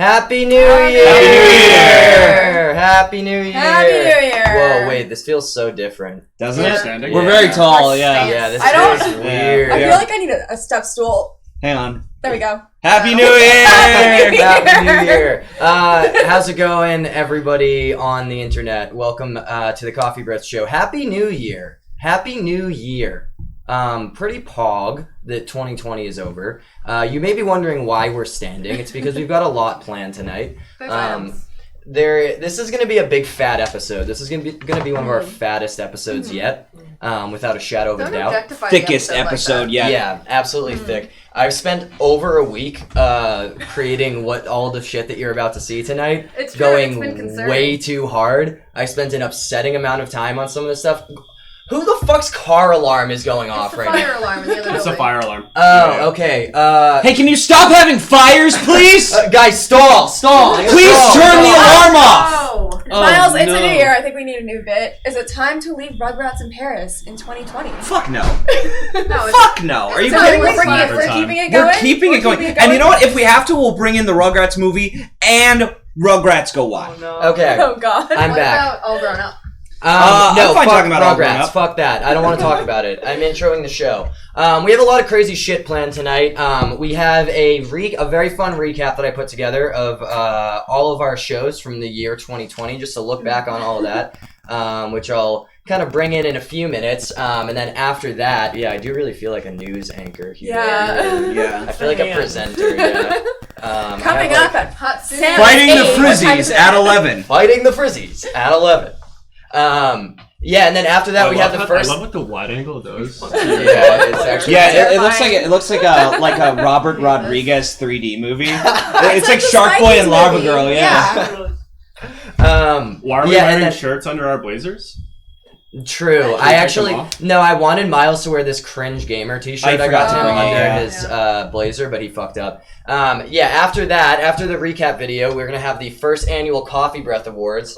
Happy New Year! Happy New Year! Happy New Year! Whoa, wait, this feels so different. Doesn't it? We're very tall, yeah. Yeah, this feels weird. I feel like I need a step stool. Hang on. There we go. Happy New Year! Happy New Year! How's it going, everybody on the internet? Welcome to the Coffeebreath Show. Happy New Year! Happy New Year! Pretty pog that 2020 is over. You may be wondering why we're standing. It's because we've got a lot planned tonight. This is going to be a big fat episode. This is going to be one of our fattest episodes yet, without a shadow of a doubt. Thickest episode yet. Yeah, absolutely thick. I've spent over a week creating all the shit that you're about to see tonight. It's true, going it's been concerning. way too hard. I spent an upsetting amount of time on some of this stuff. Who the fuck's car alarm is going off right now? It's a fire alarm in the other building. It's a fire alarm. Oh, okay. Hey, can you stop having fires, please? Guys, stall! Please turn the alarm off! Oh, Myles, it's a new year. I think we need a new bit. Is it time to leave Rugrats in Paris in 2020? Fuck no. No, Fuck no. Are you kidding me? We're keeping it going? We're keeping it going. And you know what? If we have to, we'll bring in the Rugrats movie and Rugrats Go Wild. Oh, no. Okay. Oh, God. I'm back. What about All Grown Up? No, I'm fine fuck talking about All Grown Rugrats. Up. Fuck that. I don't want to talk about it. I'm introing the show. We have a lot of crazy shit planned tonight. We have a very fun recap that I put together of all of our shows from the year 2020, just to look back on all of that, which I'll kind of bring in a few minutes. And then after that, yeah, I do really feel like a news anchor here. Yeah. I feel like a presenter, yeah. Coming up at Hot Soup. Fighting the Frizzies at 11. Fighting the Frizzies at 11. Yeah, and then after that we have the first. I love what the wide angle does. Yeah, it's actually. Yeah, it looks like a Robert Rodriguez 3D movie. It's like Shark Boy and Lava Girl. Yeah. Why are we wearing shirts under our blazers? True. I wanted Myles to wear this cringe gamer t-shirt. I got to him under his blazer, but he fucked up. After the recap video, we're gonna have the first annual Coffeebreath Awards.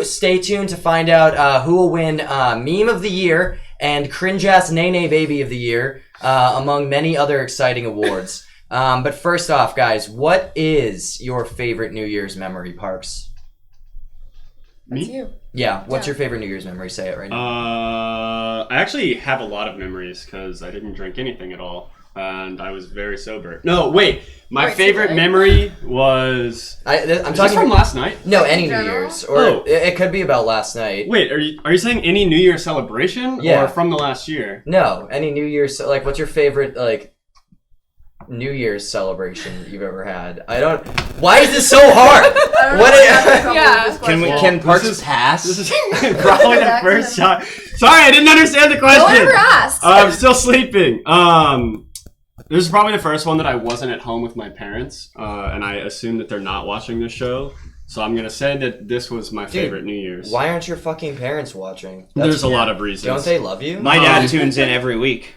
Stay tuned to find out who will win Meme of the Year and Cringe Ass Nene Baby of the Year, among many other exciting awards. But first off, guys, what is your favorite New Year's memory, Parks? That's you. Yeah, what's your favorite New Year's memory? Say it right now. I actually have a lot of memories because I didn't drink anything at all, and I was very sober. No, wait. My favorite memory was... I'm talking from last night? No, any New Year's. Or it could be about last night. Wait, are you saying any New Year celebration? Yeah. Or from the last year? No, any New Year's... Like, what's your favorite, New Year's celebration you've ever had? Why is this so hard? Can Parks pass? This is probably the first shot. Sorry, I didn't understand the question. No one ever asked. I'm still sleeping. This is probably the first one that I wasn't at home with my parents, and I assume that they're not watching this show. So I'm gonna say that this was my favorite New Year's. Why aren't your fuking parents watching? There's a lot of reasons. Don't they love you? My dad tunes in every week.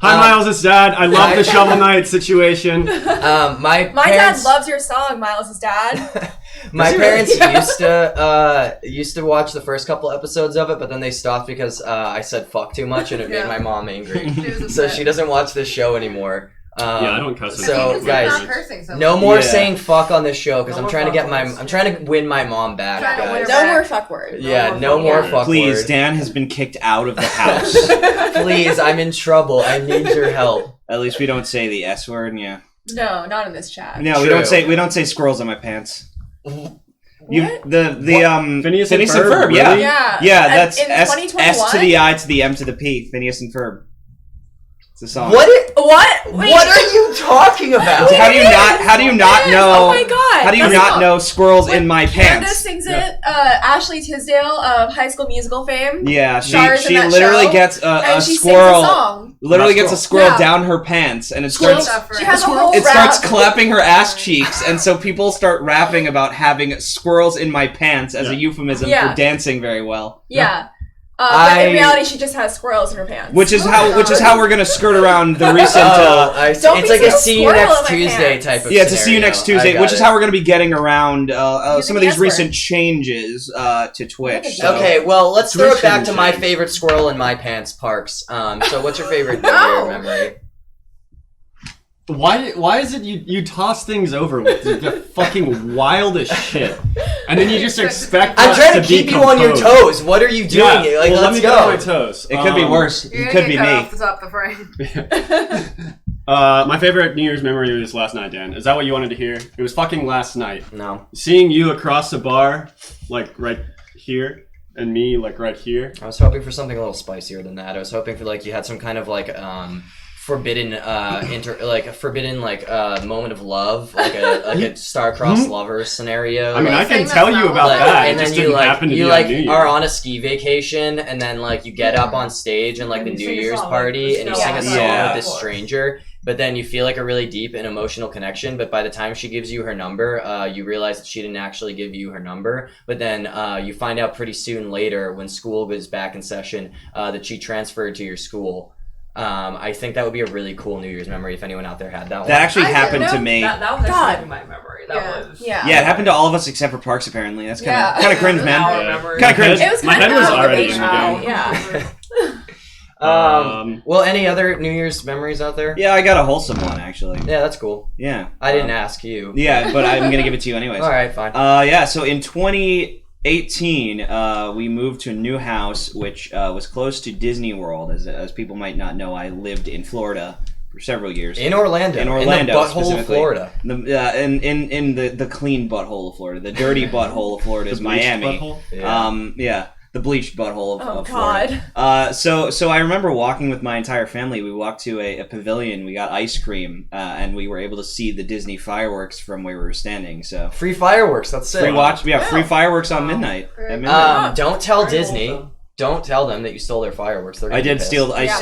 Hi, Myles, it's Dad. I love the Shovel Knight situation. My dad loves your song, Myles' dad. My parents used to watch the first couple episodes of it, but then they stopped because I said fuck too much and it made my mom angry. So she doesn't watch this show anymore. I don't cuss. So guys, no more saying fuck on this show because I'm trying to win my mom back. No more fuck words. Yeah, no more fuck words. Please, Dan has been kicked out of the house. Please, I'm in trouble. I need your help. At least we don't say the S word. Yeah. No, not in this chat. No, we don't say squirrels in my pants. What? Phineas and Ferb, yeah. really? Yeah, that's S to the I to the M to the P. Phineas and Ferb. It's a song. What? Wait. What are you talking about? How do you not know? Oh my god! How do you not know squirrels in my pants? Candace sings it. Ashley Tisdale of High School Musical fame. Yeah, she literally gets a squirrel. Literally gets a squirrel down her pants, and it starts. She has a whole it starts clapping her ass cheeks, and so people start rapping about having squirrels in my pants as a euphemism for dancing very well. Yeah. But in reality, she just has squirrels in her pants. Which is how we're gonna skirt around the recent. It's like a see you next Tuesday type of. Yeah, it's a see you next Tuesday, which is how we're gonna be getting around some of these recent changes to Twitch. So. Okay, well let's throw it back to my favorite squirrel in my pants, Parks. So what's your favorite New Year memory? Why is it you toss things over with the fucking wildest shit, and then you just expect I'm us trying to keep be you on your composed? toes. What are you doing? Yeah, Like, well, let let's me go. get on my toes. It could be worse. You're It gonna could be get cut me. off the top of the frame. My favorite New Year's memory was last night, Dan. Is that what you wanted to hear? It was fucking last night. No. Seeing you across the bar, like right here, and me like right here. I was hoping for something a little spicier than that. I was hoping for like you had some kind of like forbidden moment of love, like a star-crossed lovers scenario. I mean, like, I can tell you about that. And It just then you didn't happen to be on New Year's. are on a ski vacation, and then like you get up on stage and like the And you New sing a Year's song, party, like, and you Snow sing a White. song Yeah. with this stranger. But then you feel like a really deep and emotional connection. But by the time she gives you her number, you realize that she didn't actually give you her number. But then you find out pretty soon later, when school goes back in session, that she transferred to your school. I think that would be a really cool New Year's memory if anyone out there had that one. That actually I happened didn't to know me. That was God. actually my memory. That was Yeah, it happened to all of us except for Parks, apparently. That's kind of cringe, man. our Yeah. memory. Kinda cringe. It was My kind head of was out of already the in the show. game. Yeah. Well, any other New Year's memories out there? Yeah, I got a wholesome one, actually. Yeah, that's cool. Yeah. I didn't ask you. Yeah, but I'm going to give it to you anyways. All right, fine. Yeah, so in 2018, we moved to a new house, which was close to Disney World. As people might not know, I lived in Florida for several years. In Orlando. In Orlando, the butthole of specifically. Florida. In the clean butthole of Florida. The dirty butthole of Florida is The bleached Miami. butthole? Yeah, the bleached butthole of, Oh, of Florida. God. So I remember walking with my entire family. We walked to a pavilion. We got ice cream, and we were able to see the Disney fireworks from where we were standing. So Free fireworks. That's sick. free fireworks on midnight. At midnight. Don't tell Very Disney. wholesome. Don't tell them that you stole their fireworks. They're gonna I be did pissed. steal. I Yeah.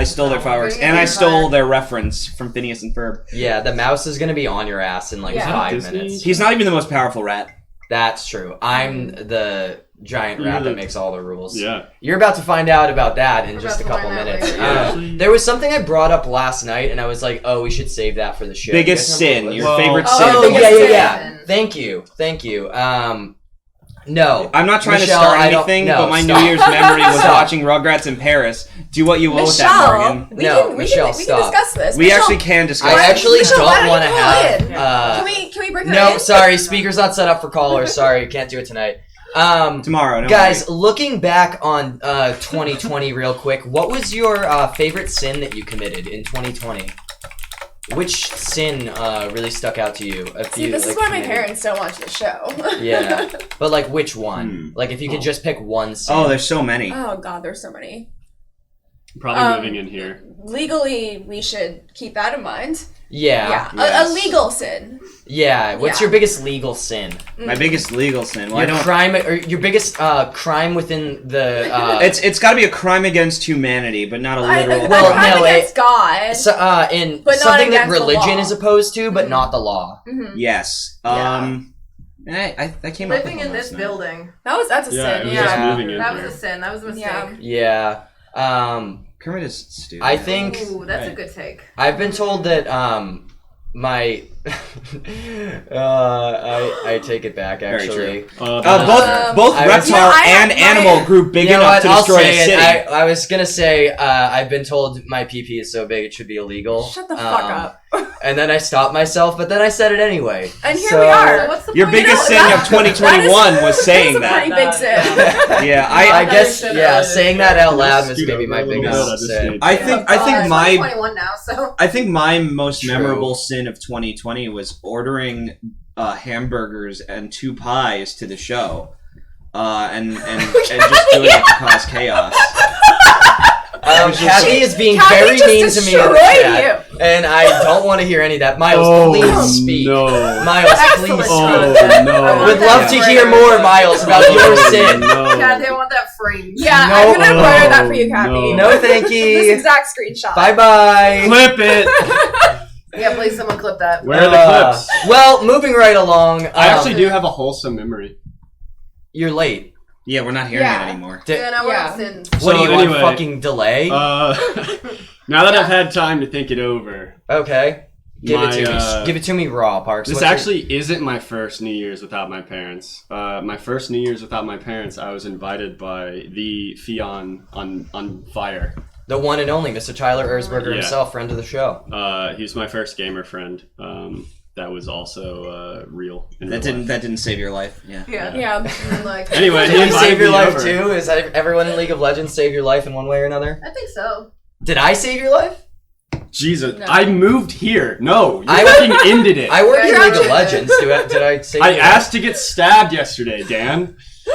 stole their fireworks, Very and I good. stole their reference from Phineas and Ferb. Yeah, the mouse is gonna be on your ass in like Yeah. 5 Disney? minutes. He's not even the most powerful rat. That's true. I'm the giant rat You're that the- makes all the rules. Yeah. You're about to find out about that in We're just a about to couple find out minutes. later. There was something I brought up last night, and I was like, "Oh, we should save that for the show." Biggest You guys know sin. what it Your was? favorite Oh, sin. Oh biggest yeah, sin. yeah. Thank you. No. I'm not trying Michelle, to start I don't- anything, no, but my stop. New Year's memory was Stop. watching Rugrats in Paris. Do what you will with that, Michelle, Morgan. we No, can Michelle, we stop. can discuss this. We Michelle, actually can discuss. I actually Michelle, don't why want to don't you call have. in? Can we bring her No, in? sorry, speaker's not set up for callers. Sorry, can't do it tonight. Tomorrow, no Guys, worry. looking back on 2020 real quick, what was your favorite sin that you committed in 2020? Which sin really stuck out to you? See, this is why my parents don't watch the show. Yeah, but like which one? Like if you could just pick one sin. Oh, there's so many. Oh God, there's so many. Probably living in here. Legally, we should keep that in mind. Yeah. A legal sin. Yeah. What's Yeah. your biggest legal sin? My biggest legal sin. Well, I Your don't. crime, or your biggest crime within the. It's got to be a crime against humanity, but not a I, literal. Well, crime no, against God. So, in But not something that against the religion law. is opposed to, but not the law. Mhm. Yes. Yeah. I came up Living with in one this last night. building. That's a Yeah, sin. it was Yeah. just moving in That here. was a sin. That was a mistake. Yeah. Yeah. Kermit is stupid. I think Ooh, that's a Right. good take. I've been told that my I take it back Very actually. both I was- reptile and I have animal grew big You know enough what? to I'll destroy say a city. it. I was gonna say I've been told my PP is so big it should be illegal. Shut the fuck up. And then I stopped myself, but then I said it anyway. And here So- we are. So what's the Your point? biggest You know, sin that- of 2021 was saying That's a pretty that. big sin. Yeah, I I guess said yeah, earlier. saying that out loud was Scoot maybe over my a little bit. I biggest just sin. need- I think I'm my 21 now, so. I think my most True. memorable sin of 2020 was ordering hamburgers and 2 pies to the show, and just doing it to cause chaos. Kathy is being Kathy very just mean to me in the destroyed chat, and I don't want to hear any of that. Miles, Oh, please speak. no. Miles, please Excellent. speak. Oh no! Would love to hear more, Miles, about your sin. No. God, they want that frame. Yeah, No. I'm gonna embroider that for you, Kathy. No. No, thank This you. exact screenshot. Bye bye. Clip it. Yeah, please someone clip that. Where are the clips? Well, moving right along. I actually do have a wholesome memory. You're late. Yeah, we're not hearing Yeah. it anymore. Yeah, now we're Yeah. on sins. What So do you anyway, want? Fucking delay? Now that I've had time to think it over, Okay. Give it to me. my, Give it to me raw, Parks. this What's your- actually isn't my first New Year's without my parents. My first New Year's without my parents, I was invited by the Fion on Fire. The one and only Mr. Tyler Erzberger Yeah. himself, friend of the show. He's my first gamer friend. That was also real. That didn't save your life. Yeah. Yeah. Like, Anyway, Did he you save invited your me life over. too? Is that everyone in League of Legends save your life in one way or another? I think so. Did I save your life? Jesus, No. I moved here. No, you I- fucking ended it. I work in Yeah, League of you Legends. Did I save I your asked to get stabbed yesterday, Dan. life?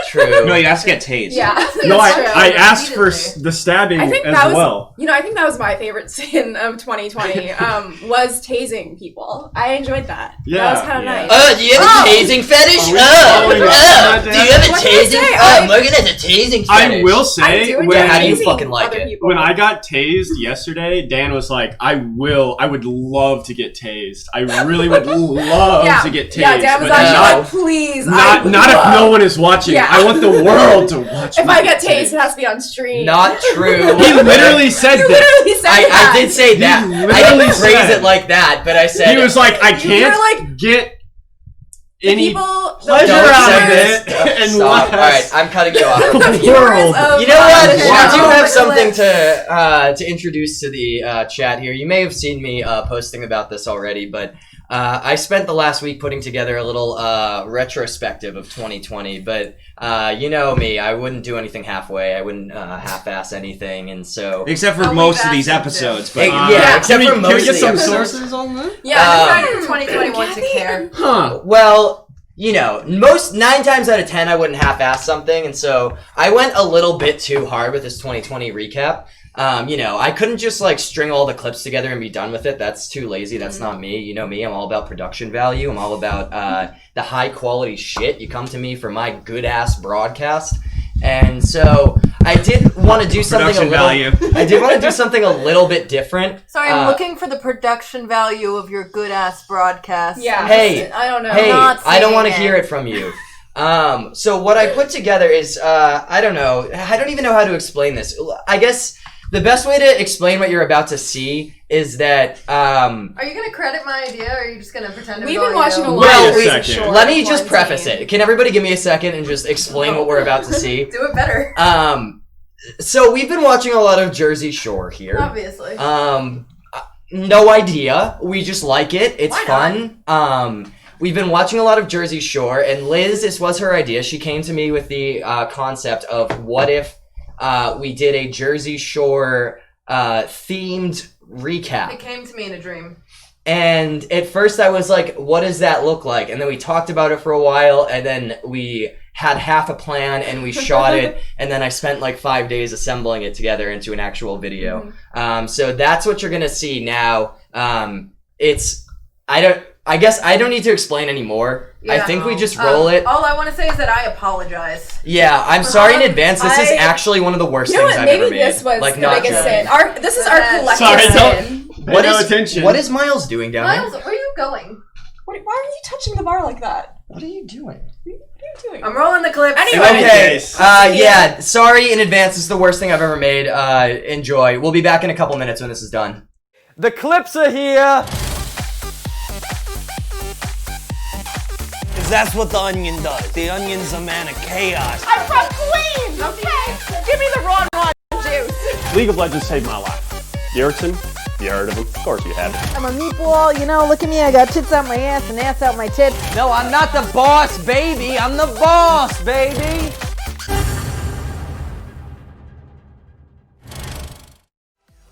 True. No, you have to get tased. Yeah. No, That's true. I asked for Repeatedly. the stabbing I think as that was, well. I think that was my favorite sin of 2020, was tasing people. I enjoyed that. Yeah, That was kind of yeah. nice. Do you have a tasing fetish? Are we following up on that, Do you have a What did I tasing? say? Oh, Morgan has a tasing fetish. I will I say, do enjoy when, How do you tasing fucking like other it? people. when I got tased yesterday, Dan was like, I would love to get tased. I really would love to get tased. Yeah, Dan was but actually not- like, please. not if no one is watching. Yeah. I want the world to watch If me I get tased, it has to be on stream. Not true. He literally said You that. literally said that. I did say that. He I literally didn't phrase said- it like that, but I said He was like, I You can't were like, get the any people, pleasure Don't out say of this. it Stop. unless All right, I'm cutting you off. the viewers world. of You know what? the We show. do have the something clips. to introduce to the chat here. You may have seen me posting about this already, but I spent the last week putting together a little retrospective of 2020. But you know me, I wouldn't do anything halfway. I wouldn't half-ass anything, and so Except for Oh, most we've of these asked him to. episodes. But Yeah, except for can most we get of the some episodes. sources on that? Yeah, I Um, decided in 2021 to care. Huh. Well, you know, 9 times out of 10, I wouldn't half-ass something, and so I went a little bit too hard with this 2020 recap. You know, I couldn't just like string all the clips together and be done with it. That's too lazy. That's not me. You know me. I'm all about production value. I'm all about the high quality shit. You come to me for my good ass broadcast, and so I did want to do something a Production little. value. I did want to do something a little bit different. Sorry, I'm looking for the production value of your good ass broadcast. Yeah. Hey, I don't know. Hey, not I don't want to saying hear it. it from you. So what I put together is, I don't know. I don't even know how to explain this. I guess the best way to explain what you're about to see is that, Are you gonna credit my idea, or are you just gonna pretend? We've it was been all watching you? a lot Well, of wait a Jersey second. Shore let me just quarantine. preface it. Can everybody give me a second and just explain what we're about to see? Do it better. So we've been watching a lot of Jersey Shore here. Obviously. No idea. We just like it. It's Why fun. We've been watching a lot of Jersey Shore, and Liz, this was her idea. She came to me with the concept of what if we did a Jersey Shore themed recap. It came to me in a dream. And at first I was like, what does that look like? And then we talked about it for a while, and then we had half a plan and we shot it, and then I spent like 5 days assembling it together into an actual video. So that's what you're gonna see now. I guess I don't need to explain anymore. I Yeah, think we no. just roll it. All I want to say is that I apologize. Yeah, I'm sorry in advance. This is I- actually one of the worst You know things what? I've Maybe ever made. this was like, the not biggest joking. sin. This is our collective Sorry, sin. Pay no attention. What is Myles doing down Miles, there? where are you going? Why are you touching the bar like that? What are you doing? What are you doing? I'm rolling the clip. Anyway. any Okay, case. yeah, sorry in advance. This is the worst thing I've ever made. Enjoy. We'll be back in a couple minutes when this is done. The clips are here. Cause that's what the onion does. The onion's a man of chaos. I'm from Queens, okay? Give me the Ron juice. League of Legends saved my life. Yertsin, you heard of him? Of course you have. I'm a meatball, you know, look at me, I got tits out my ass and ass out my tits. No, I'm not the boss, baby. I'm the boss, baby.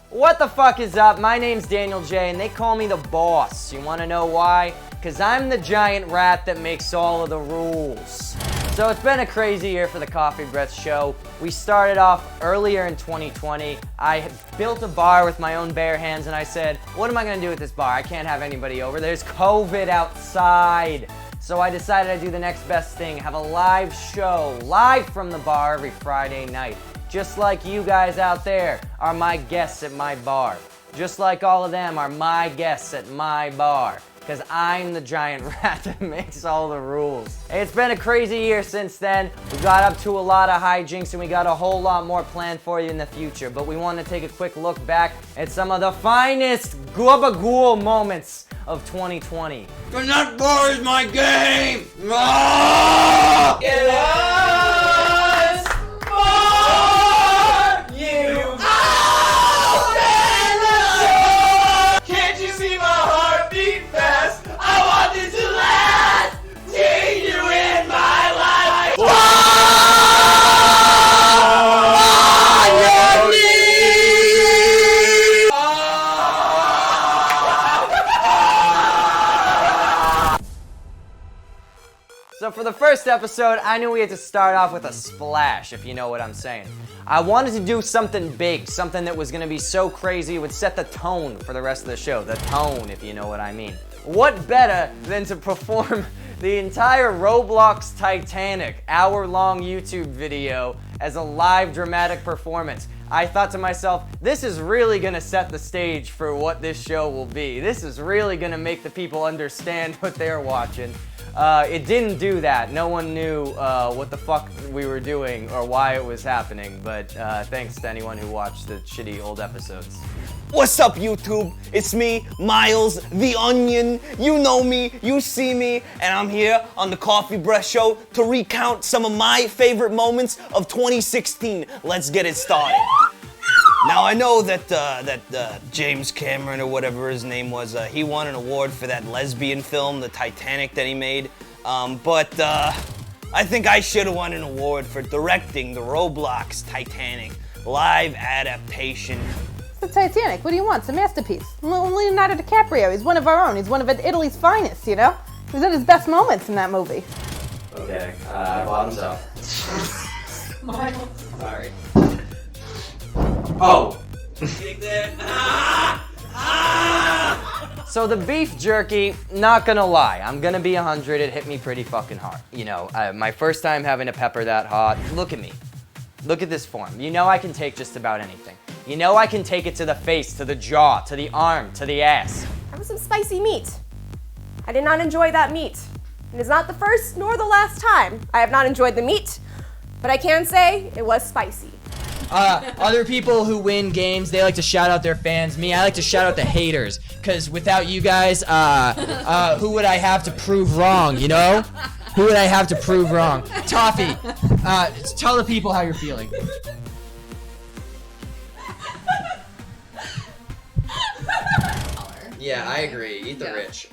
What the fuck is up? My name's Daniel J, and they call me the boss. You wanna know why? Cause I'm the giant rat that makes all of the rules. So it's been a crazy year for the Coffeebreath Show. We started off earlier in 2020. I built a bar with my own bare hands, and I said, what am I gonna do with this bar? I can't have anybody over. There's COVID outside. So I decided I'd do the next best thing, have a live show, live from the bar every Friday night. Just like you guys out there are my guests at my bar. Just like all of them are my guests at my bar. Because I'm the giant rat that makes all the rules. It's been a crazy year since then. We got up to a lot of hijinks and we got a whole lot more planned for you in the future. But we want to take a quick look back at some of the finest gabagool moments of 2020. And that bar is my game! Ah! It was for you! Ah! So for the first episode, I knew we had to start off with a splash, if you know what I'm saying. I wanted to do something big, something that was going to be so crazy it would set the tone for the rest of the show. The tone, if you know what I mean. What better than to perform the entire Roblox Titanic hour-long YouTube video as a live dramatic performance? I thought to myself, this is really gonna set the stage for what this show will be. This is really gonna make the people understand what they're watching. It didn't do that. No one knew what the fuck we were doing or why it was happening, but thanks to anyone who watched the shitty old episodes. What's up, YouTube? It's me, Myles the Onion. You know me, you see me, and I'm here on the Coffeebreath Show to recount some of my favorite moments of 2016. Let's get it started. Now, I know that James Cameron, or whatever his name was, he won an award for that lesbian film, the Titanic, that he made. But I think I should have won an award for directing the Roblox Titanic live adaptation. The Titanic, what do you want? It's a masterpiece. Leonardo DiCaprio, he's one of our own. He's one of Italy's finest, you know? He was at his best moments in that movie. Okay, bottoms up. Sorry. Oh! So the beef jerky, not gonna lie, I'm gonna be 100, it hit me pretty fucking hard. You know, my first time having a pepper that hot, look at me. Look at this form. You know I can take just about anything. You know I can take it to the face, to the jaw, to the arm, to the ass. That was some spicy meat. I did not enjoy that meat. It is not the first nor the last time I have not enjoyed the meat, but I can say it was spicy. Other people who win games, they like to shout out their fans. Me, I like to shout out the haters. Because without you guys, who would I have to prove wrong, you know? Who would I have to prove wrong? Toffee, tell the people how you're feeling. Yeah, I agree. Eat the rich.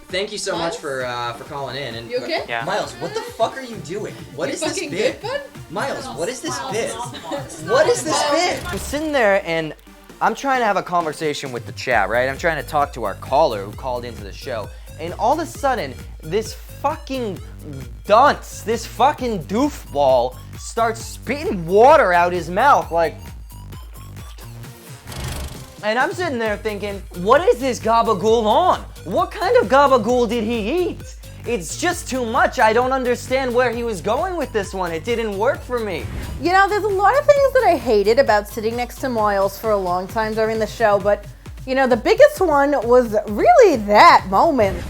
Thank you so much for calling in. And You okay? Yeah. Myles, what the fuck are you doing? What is this Fucking bit? good, bud? Myles, what is this bit? What is this bit? I'm sitting there and I'm trying to have a conversation with the chat, right? I'm trying to talk to our caller who called into the show. And all of a sudden, this fucking dunce, this fucking doofball starts spitting water out his mouth like... And I'm sitting there thinking, what is this gabagool on? What kind of gabagool did he eat? It's just too much. I don't understand where he was going with this one. It didn't work for me. You know, there's a lot of things that I hated about sitting next to Myles for a long time during the show, but, you know, the biggest one was really that moment.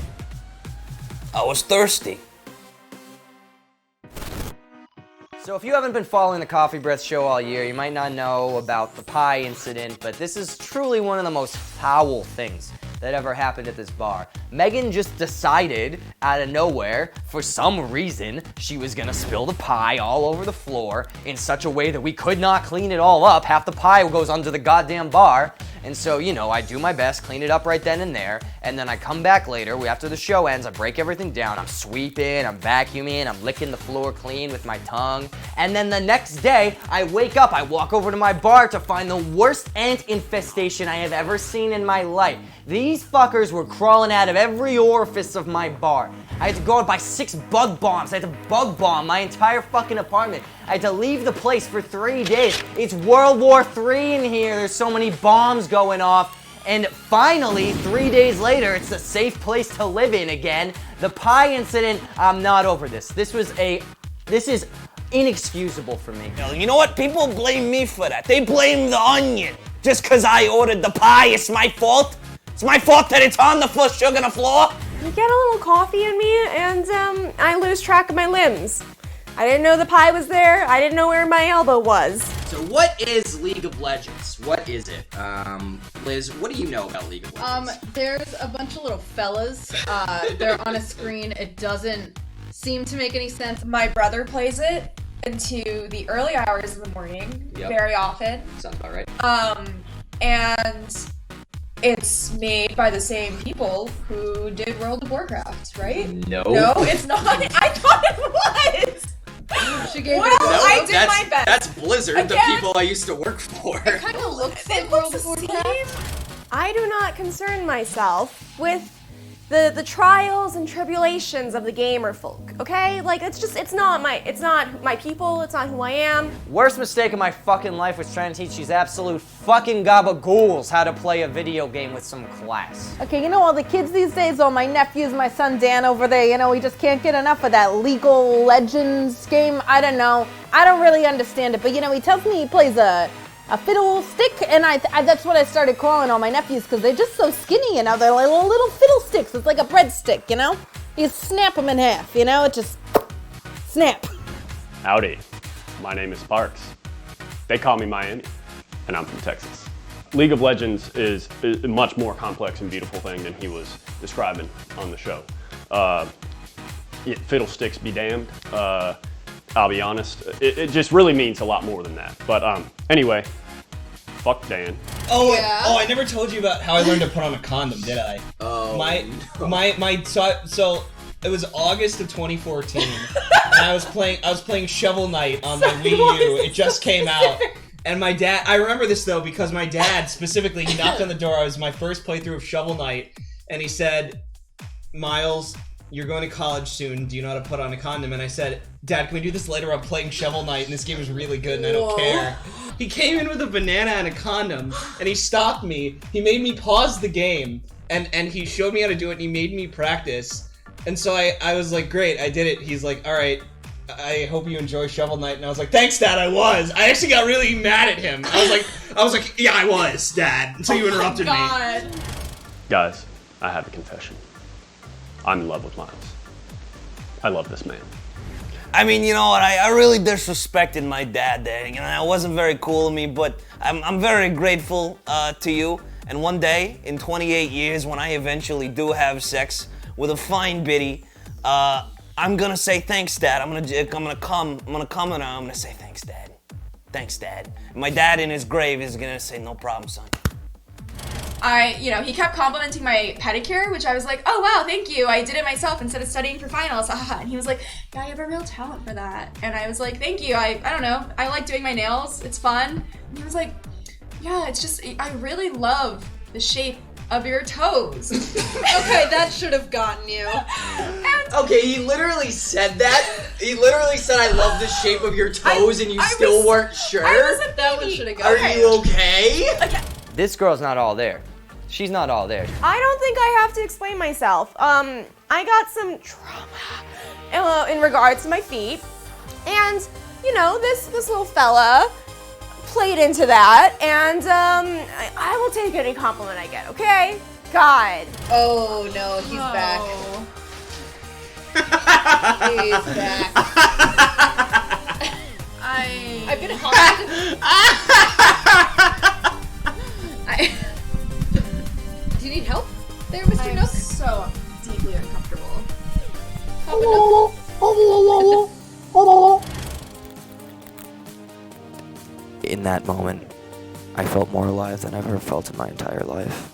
I was thirsty. So if you haven't been following the Coffee Breath Show all year, you might not know about the pie incident, but this is truly one of the most foul things that ever happened at this bar. Megan just decided out of nowhere, for some reason, she was gonna spill the pie all over the floor in such a way that we could not clean it all up. Half the pie goes under the goddamn bar. And so, you know, I do my best, clean it up right then and there, and then I come back later, after the show ends, I break everything down, I'm sweeping, I'm vacuuming, I'm licking the floor clean with my tongue, and then the next day, I wake up, I walk over to my bar to find the worst ant infestation I have ever seen in my life. These fuckers were crawling out of every orifice of my bar. I had to go out buy 6 bug bombs. I had to bug bomb my entire fucking apartment. I had to leave the place for 3 days. It's World War III in here. There's so many bombs going off. And finally, 3 days later, it's a safe place to live in again. The pie incident, I'm not over this. This is inexcusable for me. You know what? People blame me for that. They blame the onion. Just because I ordered the pie, it's my fault. It's my fault that it's on the floor, sugar on the floor. You get a little coffee in me, and I lose track of my limbs. I didn't know the pie was there. I didn't know where my elbow was. So what is League of Legends? What is it? Liz, what do you know about League of Legends? There's a bunch of little fellas. They're on a screen. It doesn't seem to make any sense. My brother plays it into the early hours of the morning, very often. Sounds about right. And it's made by the same people who did World of Warcraft, right? No. No, it's not. I thought it was. She gave No, I did my best. That's Blizzard, Again, the people I used to work for. It kind of looks like World of Warcraft. I do not concern myself with the trials and tribulations of the gamer folk, okay? Like, it's not my people, it's not who I am. Worst mistake of my fucking life was trying to teach these absolute fucking gabagools how to play a video game with some class. Okay, you know, all the kids these days, all my nephews, my son Dan over there, you know, he just can't get enough of that League of Legends game. I don't know. I don't really understand it, but you know, he tells me he plays a fiddle stick, and I that's what I started calling all my nephews, because they're just so skinny, you know, they're like little fiddle sticks. It's like a breadstick, you know? You snap them in half, you know? It just snap. Howdy, my name is Sparks. They call me Miami, and I'm from Texas. League of Legends is a much more complex and beautiful thing than he was describing on the show. Fiddlesticks be damned. I'll be honest, it just really means a lot more than that. But anyway, fuck Dan. Oh, yeah. Oh, I never told you about how I learned to put on a condom, did I? Oh. So it was August of 2014, and I was playing Shovel Knight on my Wii U. It just came out. And my dad, I remember this though, because my dad specifically, he knocked on the door. It was my first playthrough of Shovel Knight, and he said, "Myles, you're going to college soon. Do you know how to put on a condom?" And I said, "Dad, can we do this later? I'm playing Shovel Knight, and this game is really good, and I don't care." He came in with a banana and a condom, and he stopped me. He made me pause the game, and he showed me how to do it, and he made me practice. And so I was like, great, I did it. He's like, all right, I hope you enjoy Shovel Knight. And I was like, thanks, Dad, I was. I actually got really mad at him. I was like, yeah, I was, Dad, until you interrupted me. Guys, I have a confession. I'm in love with Myles. I love this man. I mean, you know what? I really disrespected my dad there. You know, it wasn't very cool of me, but I'm very grateful to you. And one day, in 28 years, when I eventually do have sex with a fine biddy, I'm gonna say thanks, Dad. I'm gonna come and I'm gonna say thanks, Dad. Thanks, Dad. And my dad in his grave is gonna say, no problem, son. He kept complimenting my pedicure, which I was like, oh wow, thank you. I did it myself instead of studying for finals. And he was like, yeah, you have a real talent for that. And I was like, thank you. I don't know. I like doing my nails. It's fun. And he was like, yeah, it's just, I really love the shape of your toes. Okay, that should have gotten you. Okay, he literally said that. He literally said, I love the shape of your toes, and you still weren't sure? That one should have gotten you. Are you okay? This girl's not all there. She's not all there. I don't think I have to explain myself. I got some trauma in regards to my feet, and you know, this little fella played into that, and I will take any compliment I get. Okay, God. Oh no, he's back. He's back. I've been haunted. Do you need help there, Mr. Nook? So deeply uncomfortable. In that moment, I felt more alive than I've ever felt in my entire life.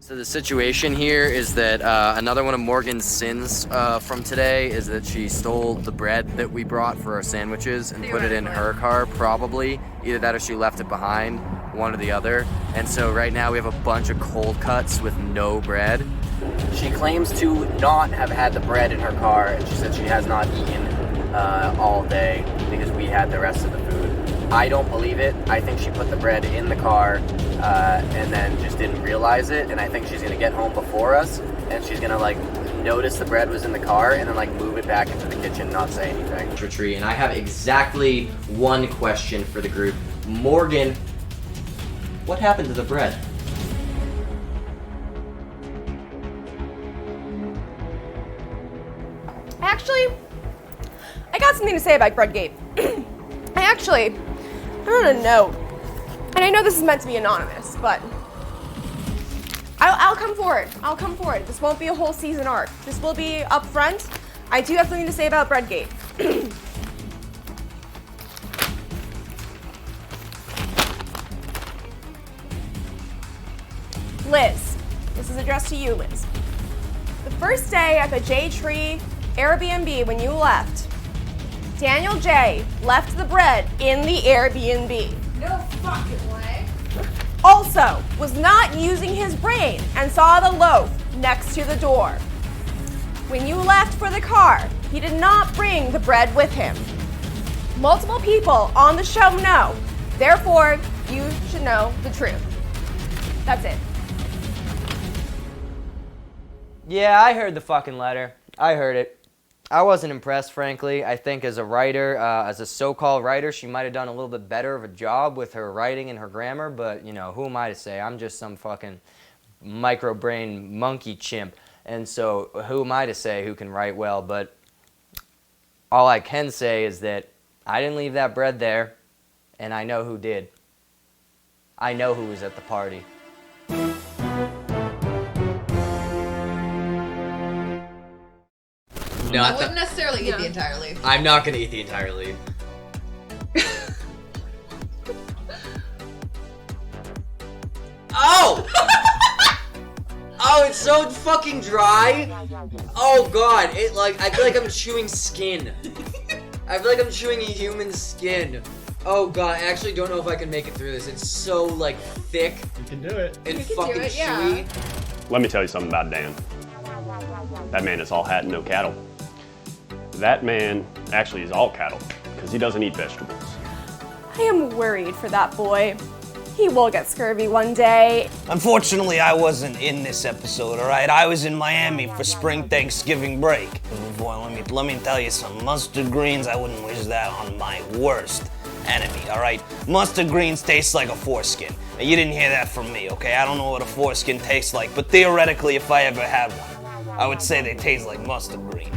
So the situation here is that another one of Morgan's sins from today is that she stole the bread that we brought for our sandwiches and put it in her car, probably. Either that or she left it behind, one or the other. And so right now we have a bunch of cold cuts with no bread. She claims to not have had the bread in her car, and she said she has not eaten all day because we had the rest of the food. I don't believe it. I think she put the bread in the car and then just didn't realize it, and I think she's gonna get home before us, and she's gonna like notice the bread was in the car and then like move it back into the kitchen, not say anything. Tree, and I have exactly one question for the group. Morgan, what happened to the bread? Actually, I got something to say about Breadgate. I wrote a note, and I know this is meant to be anonymous, but I'll come forward. I'll come forward. This won't be a whole season arc. This will be up front. I do have something to say about Breadgate. Liz, this is addressed to you, Liz. The first day at the J Tree Airbnb when you left, Daniel J left the bread in the Airbnb. No fucking way. also was not using his brain and saw the loaf next to the door. When you left for the car, he did not bring the bread with him. Multiple people on the show know, therefore, you should know the truth. That's it. Yeah, I heard the fucking letter. I heard it. I wasn't impressed, frankly. I think as a writer, as a so-called writer, she might have done a little bit better of a job with her writing and her grammar, but, you know, who am I to say? I'm just some fucking micro-brain monkey chimp, and so who am I to say who can write well? But all I can say is that I didn't leave that bread there, and I know who did. I know who was at the party. I wouldn't necessarily eat the entire leaf. I'm not gonna eat the entire leaf. Oh! Oh, it's so fucking dry. Oh god, I feel like I'm chewing skin. I feel like I'm chewing a human skin. Oh god, I actually don't know if I can make it through this. It's so like thick. You can do it. And You can fucking do it, yeah. chewy. Let me tell you something about Dan. That man is all hat and no cattle. That man actually is all cattle because he doesn't eat vegetables. I am worried for that boy. He will get scurvy one day. Unfortunately, I wasn't in this episode, all right? I was in Miami for spring Thanksgiving break. Boy, let me tell you something. Mustard greens, I wouldn't wish that on my worst enemy, all right? Mustard greens taste like a foreskin. And you didn't hear that from me, okay? I don't know what a foreskin tastes like, but theoretically, if I ever had one, I would say they taste like mustard greens.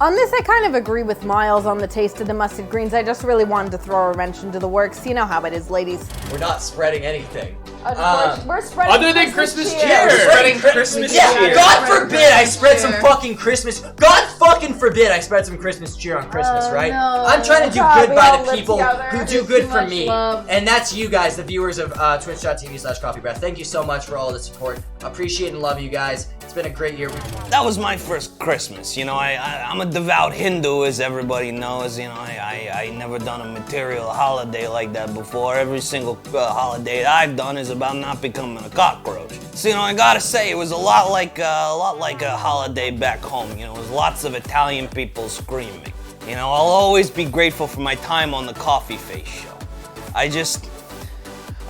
On this, I kind of agree with Myles on the taste of the mustard greens. I just really wanted to throw a wrench into the works. You know how it is, ladies. We're not spreading anything. We're spreading Other than Christmas cheer. Yeah, we're spreading Christmas Yeah, cheer. God forbid I spread some fucking Christmas. God fucking forbid I spread some Christmas cheer on Christmas, right? no. I'm trying to do God, good we by all the live people together. who do There's good too for much me. love. And that's you guys, the viewers of twitch.tv/CoffeeBreath. Thank you so much for all the support. Appreciate and love you guys. It's been a great year. That was my first Christmas. You know, I'm a devout Hindu, as everybody knows. You know, I never done a material holiday like that before. Every single holiday I've done is about not becoming a cockroach. So, you know, I gotta say, it was a lot like a holiday back home. You know, it was lots of Italian people screaming. You know, I'll always be grateful for my time on the Coffeebreath Show.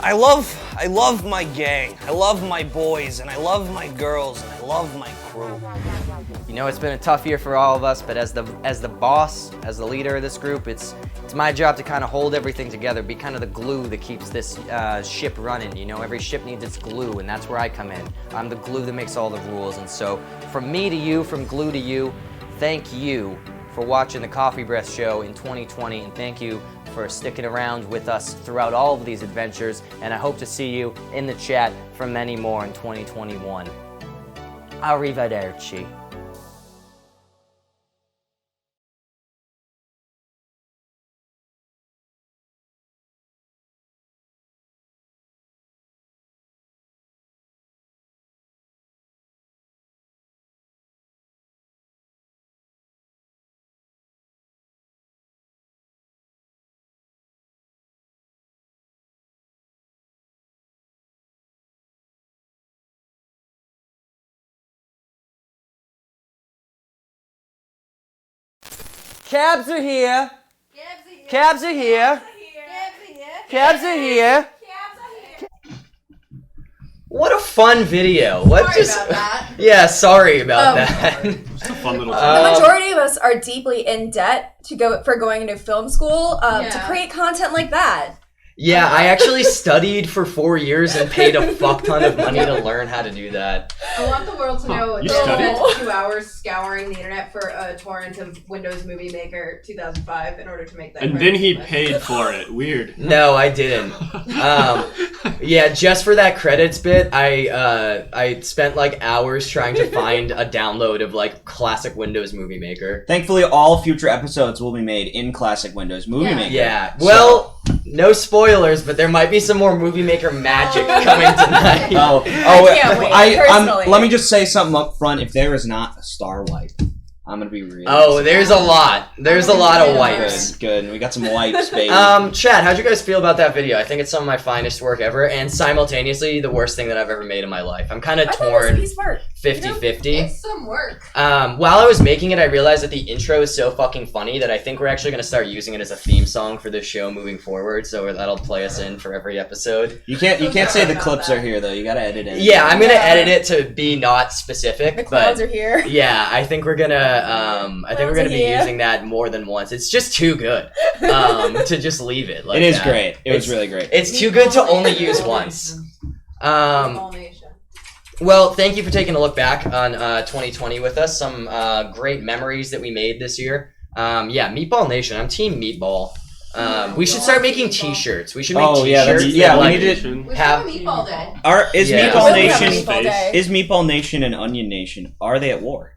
I love my gang, I love my boys, and I love my girls, and I love my crew. You know, it's been a tough year for all of us, but as the boss, as the leader of this group, it's my job to kind of hold everything together, be kind of the glue that keeps this ship running. You know, every ship needs its glue, and that's where I come in. I'm the glue that makes all the rules, and so from me to you, from glue to you, thank you for watching the Coffeebreath Show in 2020, and thank you for sticking around with us throughout all of these adventures, and I hope to see you in the chat for many more in 2021. Arrivederci. Cabs are here. Cabs are here. Cabs are here. What a fun video. Sorry about that. Yeah, sorry about that. Just a fun little The majority of us are deeply in debt for going into film school to Yeah. create content like that. Yeah, I actually studied for 4 years and paid a fuck ton of money to learn how to do that. I want the world to know You that I studied? spent 2 hours scouring the internet for a torrent of Windows Movie Maker 2005 in order to make that. And then he paid for it. Weird. No, I didn't. Yeah, just for that credits bit, I spent like hours trying to find a download of like classic Windows Movie Maker. Thankfully, all future episodes will be made in classic Windows Movie Maker. Yeah. Well, no spoilers, but there might be some more Movie Maker magic coming tonight. Oh! I can't wait, personally. Let me just say something up front. If there is not a star wipe, I'm gonna be really. Oh, there's a lot. There's a lot of wipes. Good. We got some wipes, baby. Chad, how'd you guys feel about that video? I think it's some of my finest work ever, and simultaneously the worst thing that I've ever made in my life. I'm kind of torn 50-50. It's some work. While I was making it, I realized that the intro is so fucking funny that I think we're actually going to start using it as a theme song for this show moving forward, so that'll play us in for every episode. You can't say the clips are here, though. You gotta edit it. Yeah, I'm going to edit it to be not specific. The clouds are here. Yeah, I think we're gonna be using that more than once. It's just too good to just leave it. Like it is that. great. It was really great. It's too good to only use once. Well, thank you for taking a look back on 2020 with us. Some great memories that we made this year. Yeah, Meatball Nation. I'm Team Meatball. We should start making T-shirts. We should make T-shirts. We need to have Meatball Day. Is Meatball Nation and Onion Nation? Are they at war?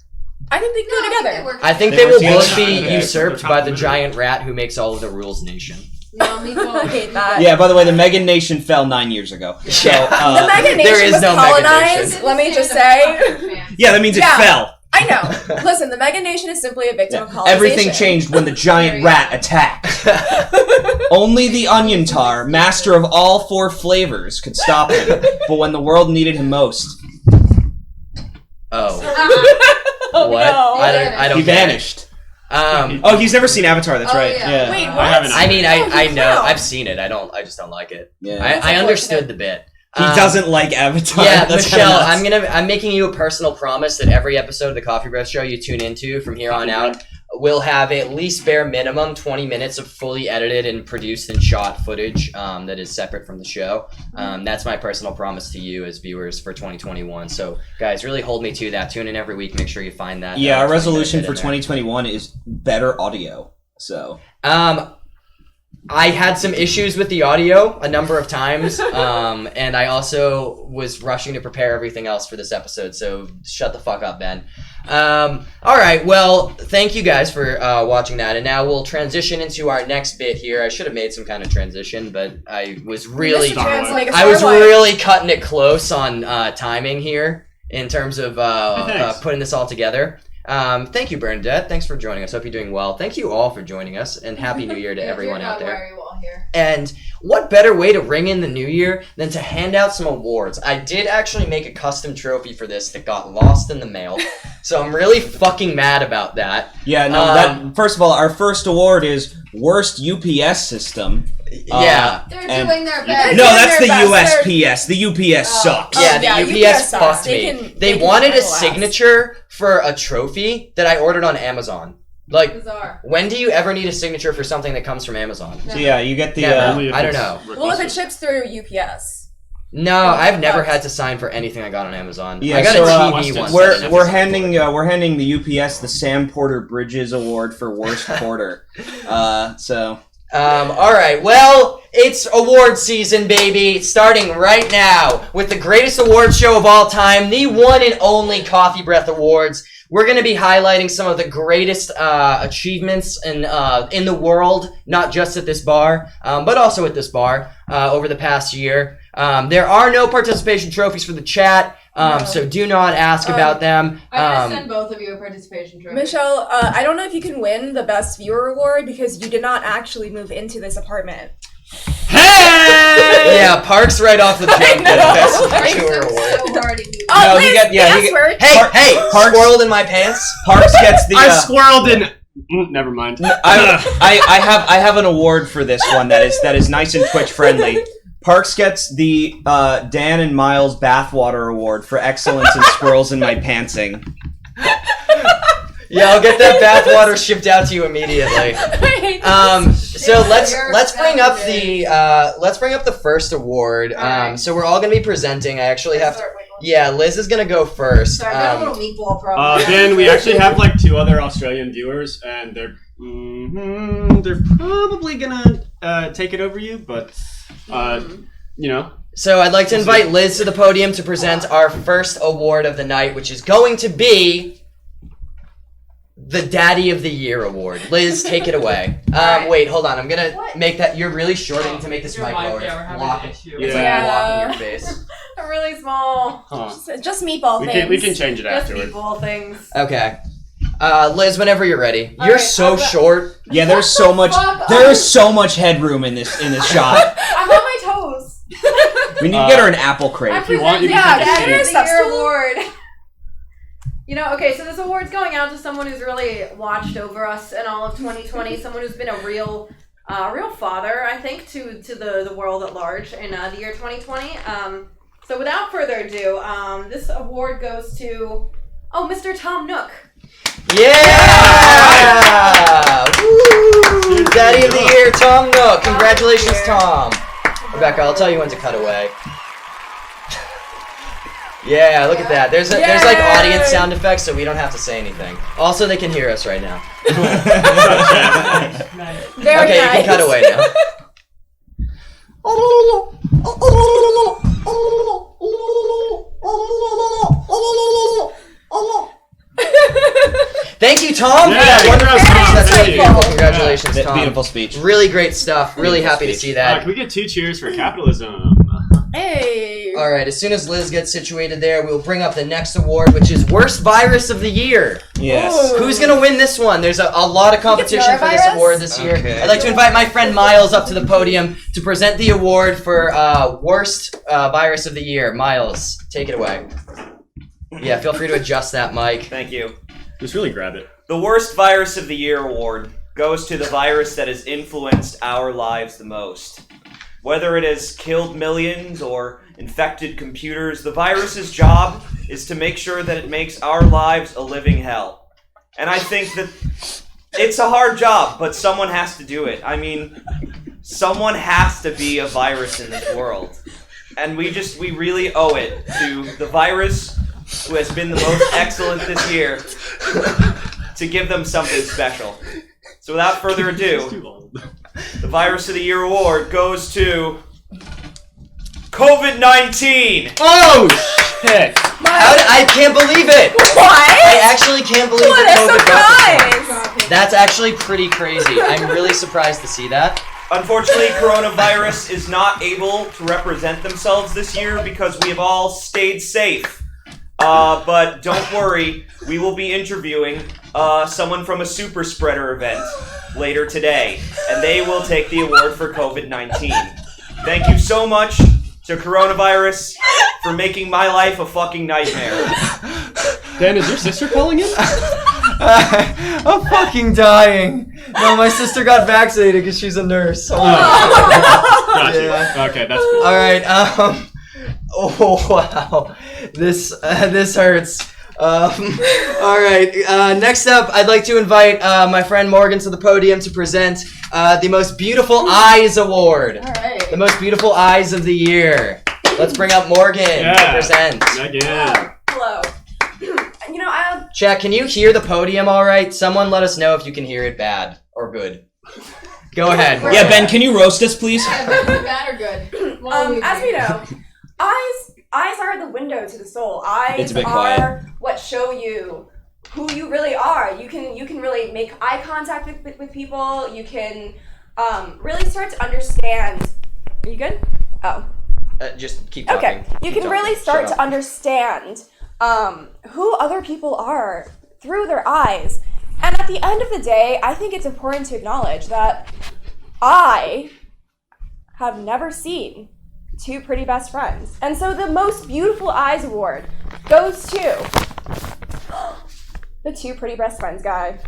I think they go together. I think they will both be usurped by the giant rat who makes all of the rules nation. No, Meatball. I hate that. Yeah, by the way, the Megan Nation fell 9 years ago. So, the Megan Nation was colonized, let me just say. Yeah, that means it fell. I know. Listen, the Megan Nation is simply a victim of colonization. Everything changed when the giant rat attacked. Only the onion tar, master of all 4 flavors, could stop him. But when the world needed him most... Oh. What? No. I don't He vanished. He's never seen Avatar. That's right. Yeah. Yeah. Wait, what? I haven't. I mean, I know. I've seen it. I just don't like it. Yeah. I understood the bit. He doesn't like Avatar. Yeah, That's Michelle, I'm making you a personal promise that every episode of the Coffeebreath Show you tune into from here on out will have at least bare minimum 20 minutes of fully edited and produced and shot footage that is separate from the show. That's my personal promise to you as viewers for 2021. So, guys, really hold me to that. Tune in every week. Make sure you find that. Yeah, our resolution for 2021 is better audio. So, I had some issues with the audio a number of times, and I also was rushing to prepare everything else for this episode, so shut the fuck up, Ben. All right, well, thank you guys for watching that, and now we'll transition into our next bit here. I should have made some kind of transition, but I was really cutting it close on timing here in terms of putting this all together. Thank you, Bernadette. Thanks for joining us. Hope you're doing well. Thank you all for joining us, and Happy New Year to everyone out there. Why are you all here? And what better way to ring in the new year than to hand out some awards? I did actually make a custom trophy for this that got lost in the mail, so I'm really fucking mad about that. Yeah, no, first of all, our first award is Worst UPS System. Yeah. They're doing their best. No, that's the USPS. The UPS sucks. Yeah, the UPS fucked me. They wanted a signature for a trophy that I ordered on Amazon. Like, bizarre. When do you ever need a signature for something that comes from Amazon? So yeah, you get the... I don't know. Well, if it ships through UPS. No, I've never had to sign for anything I got on Amazon. Yeah, I got a TV once. We're handing the UPS the Sam Porter Bridges Award for Worst Porter. All right, well, it's award season, baby, starting right now with the greatest award show of all time, the one and only Coffeebreath Awards. We're going to be highlighting some of the greatest achievements in the world, not just at this bar, but also at this bar over the past year. There are no participation trophies for the chat, so do not ask about them. I'm going to send both of you a participation trophy. Michelle, I don't know if you can win the Best Viewer Award because you did not actually move into this apartment. Hey! Yeah, Parks right off the jump with the Best Viewer Award. Oh, Hey, Parks squirreled in my pants. Parks gets the... I squirreled in... never mind. I have an award for this one that is nice and Twitch friendly. Parks gets the Dan and Myles Bathwater Award for excellence in squirrels in my pantsing. Yeah, I'll get that bathwater shipped out to you immediately. So let's bring up the first award. So we're all gonna be presenting. I actually have to. Yeah, Liz is gonna go first. Sorry, I got a little meatball problem. Ben, we actually have like 2 other Australian viewers, and they're probably gonna take it over you, but you know. So I'd like to invite Liz to the podium to present our first award of the night, which is going to be the Daddy of the Year award. Liz, take it away. Wait, hold on. I'm gonna make that. You're really short. I need to make this mic lower. Block it. It's like blocking your face. I'm really small. Just meatball things. We can change it Just afterward. meatball things. Okay. Liz, whenever you're ready. All You're right, so short. Yeah, there's so much headroom in this shot. I'm on my toes. We need to get her an apple crate. If you want, you can take a seat. There's the year award. You know, okay, so this award's going out to someone who's really watched over us in all of 2020, someone who's been a real father, I think, to the world at large in the year 2020. So without further ado, this award goes to, Mr. Tom Nook. Yeah! Woo! Daddy of the Year, Tom Nook. Congratulations, Tom. Rebecca, I'll tell you when to cut away. Yeah, look at that. There's like audience sound effects, so we don't have to say anything. Also, they can hear us right now. Very okay, nice. you can cut away now. Thank you, Tom, for that wonderful speech. That's really beautiful. Congratulations, Tom. Beautiful speech. Really great stuff. Really happy to see that. Can we get 2 cheers for capitalism? Hey. All right, as soon as Liz gets situated there, we'll bring up the next award, which is Worst Virus of the Year. Yes. Ooh. Who's going to win this one? There's a lot of competition for this award this year. Okay. I'd like to invite my friend Myles up to the podium to present the award for Worst Virus of the Year. Myles, take it away. Yeah, feel free to adjust that mic. Thank you. Just really grab it. The Worst Virus of the Year award goes to the virus that has influenced our lives the most. Whether it has killed millions or infected computers, the virus's job is to make sure that it makes our lives a living hell. And I think that it's a hard job, but someone has to do it. I mean, someone has to be a virus in this world. And we really owe it to the virus who has been the most excellent this year to give them something special. So without further ado, the Virus of the Year award goes to COVID-19. Oh, shit. I can't believe it. What? I actually can't believe What that a COVID got surprise! That's actually pretty crazy. I'm really surprised to see that. Unfortunately, coronavirus is not able to represent themselves this year because we have all stayed safe. But don't worry, we will be interviewing someone from a super spreader event later today, and they will take the award for COVID-19. Thank you so much to coronavirus for making my life a fucking nightmare. Dan, is your sister calling in? I'm fucking dying. No, my sister got vaccinated because she's a nurse. Got you. Yeah. Okay, that's cool. All right. Oh wow, this hurts. All right. Next up, I'd like to invite my friend Morgan to the podium to present the Most Beautiful Eyes Award. All right. The Most Beautiful Eyes of the Year. Let's bring up Morgan to present. Again. Hello. You know, Chat, can you hear the podium all right? Someone let us know if you can hear it bad or good. Go ahead. Yeah, Ben, can you roast us, please? Bad or good? as we know, eyes are the window to the soul. It's Eyes a bit are quiet. what show you who you really are. You can really make eye contact with people. You can really start to understand. Are you good? Oh. Just keep talking. Okay. You can really start to understand who other people are through their eyes. And at the end of the day, I think it's important to acknowledge that I have never seen two pretty best friends. And so the Most Beautiful Eyes Award goes to the Two Pretty Best Friends guy.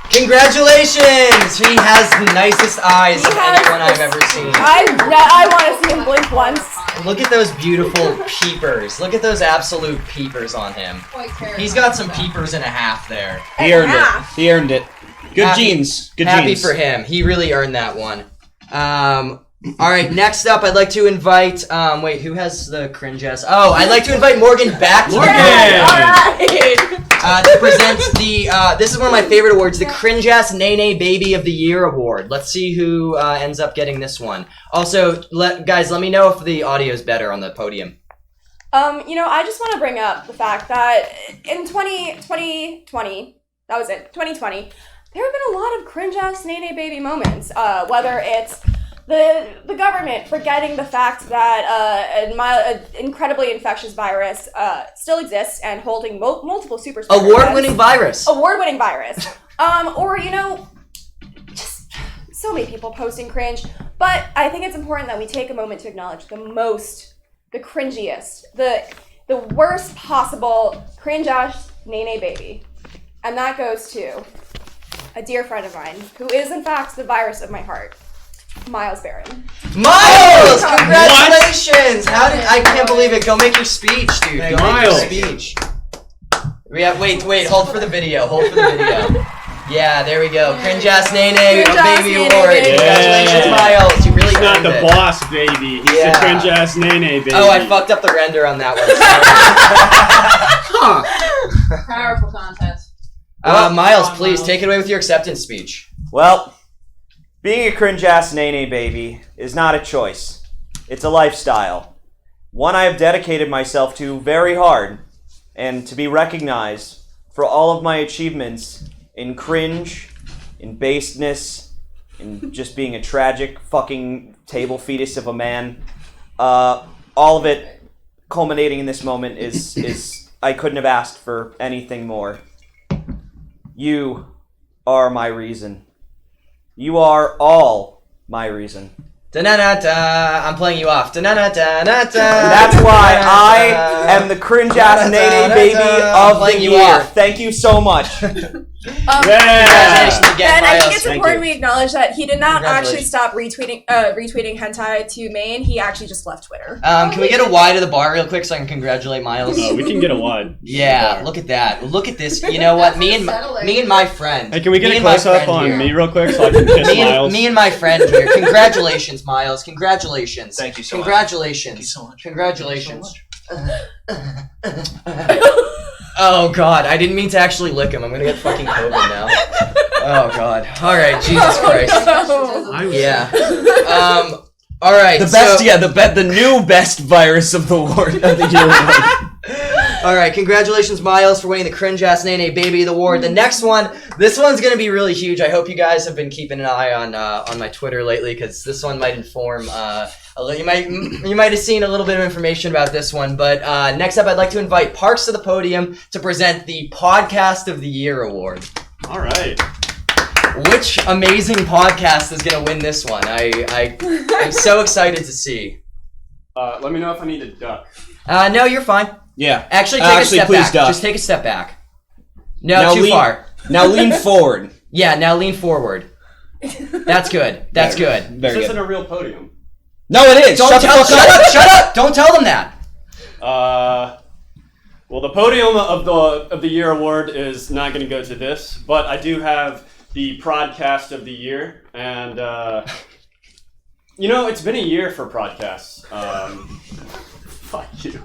Congratulations! He has the nicest eyes of anyone I've ever seen. I want to see him blink once. Look at those beautiful peepers. Look at those absolute peepers on him. He's got some peepers and a half there. He earned it. He earned it. Good genes. Good happy genes. for him. He really earned that one. All right, next up, I'd like to invite. Wait, who has the cringe ass? Oh, I'd like to invite Morgan back to the podium. To present the. This is one of my favorite awards, the Cringe Ass Nene Baby of the Year Award. Let's see who ends up getting this one. Also, guys, let me know if the audio is better on the podium. You know, I just want to bring up the fact that in 2020, that was it, 2020, there have been a lot of cringe-ass Nene Baby moments, whether it's the government forgetting the fact that an incredibly infectious virus still exists and holding multiple super spreaders. Award-winning virus. Award-winning virus. Or, you know, just so many people posting cringe. But I think it's important that we take a moment to acknowledge the cringiest, the worst possible cringe-ass Nene baby. And that goes to a dear friend of mine who is, in fact, the virus of my heart. Myles Berrin. Myles! Congratulations! I can't believe it. Go make your speech, dude. Go make your speech. Wait, hold for the video. Yeah, there we go. Cringe ass Nene baby award. Congratulations, Myles. You really He's not earned the it. boss, baby. He's the cringe ass Nene, baby. Oh, I fucked up the render on that one. Powerful contest. Myles, please take it away with your acceptance speech. Well, being a cringe-ass Nene baby is not a choice. It's a lifestyle. One I have dedicated myself to very hard, and to be recognized for all of my achievements in cringe, in baseness, in just being a tragic fucking table fetus of a man. All of it culminating in this moment is I couldn't have asked for anything more. You are my reason. You are all my reason. Da-na-na-da. I'm playing you off. Da-na-na-da-na-da. That's why I am the cringe-ass Nene baby of the year. Thank you so much. Congratulations again, And I think Myles. it's important we acknowledge that he did not actually stop retweeting hentai to Maine. He actually just left Twitter. Can we get a Y to the bar real quick so I can congratulate Myles? We can get a Y. Yeah, look at that. Look at this. You know what? Me and my friend. Hey, can we get a close-up on me real quick so I can kiss Myles? Me and my friend here. Congratulations, Myles. Congratulations. Thank you so much. Congratulations. Thank you so much. Congratulations. Oh God, I didn't mean to actually lick him. I'm gonna get fucking COVID now. Oh God. All right, Jesus Christ. Yeah. All right. The best, the new best virus of the award of the year award. All right, congratulations, Myles, for winning the Cringe Ass Nene Baby Award. The next one, this one's gonna be really huge. I hope you guys have been keeping an eye on my Twitter lately, because this one might inform. You might have seen a little bit of information about this one. But next up, I'd like to invite Parks to the podium to present the Podcast of the Year award. All right. Which amazing podcast is gonna win this one? I'm so excited to see. Let me know if I need to duck. No, you're fine. Yeah. Actually, take a step back. Duck. Just take a step back. No, too far. Now lean forward. Yeah, now lean forward. That's good. That's good. This isn't a real podium. No, it is. Shut up! Don't tell them that. Well, the podium of the year award is not going to go to this, but I do have the Prodcast of the year, and it's been a year for Prodcasts. Fuck you.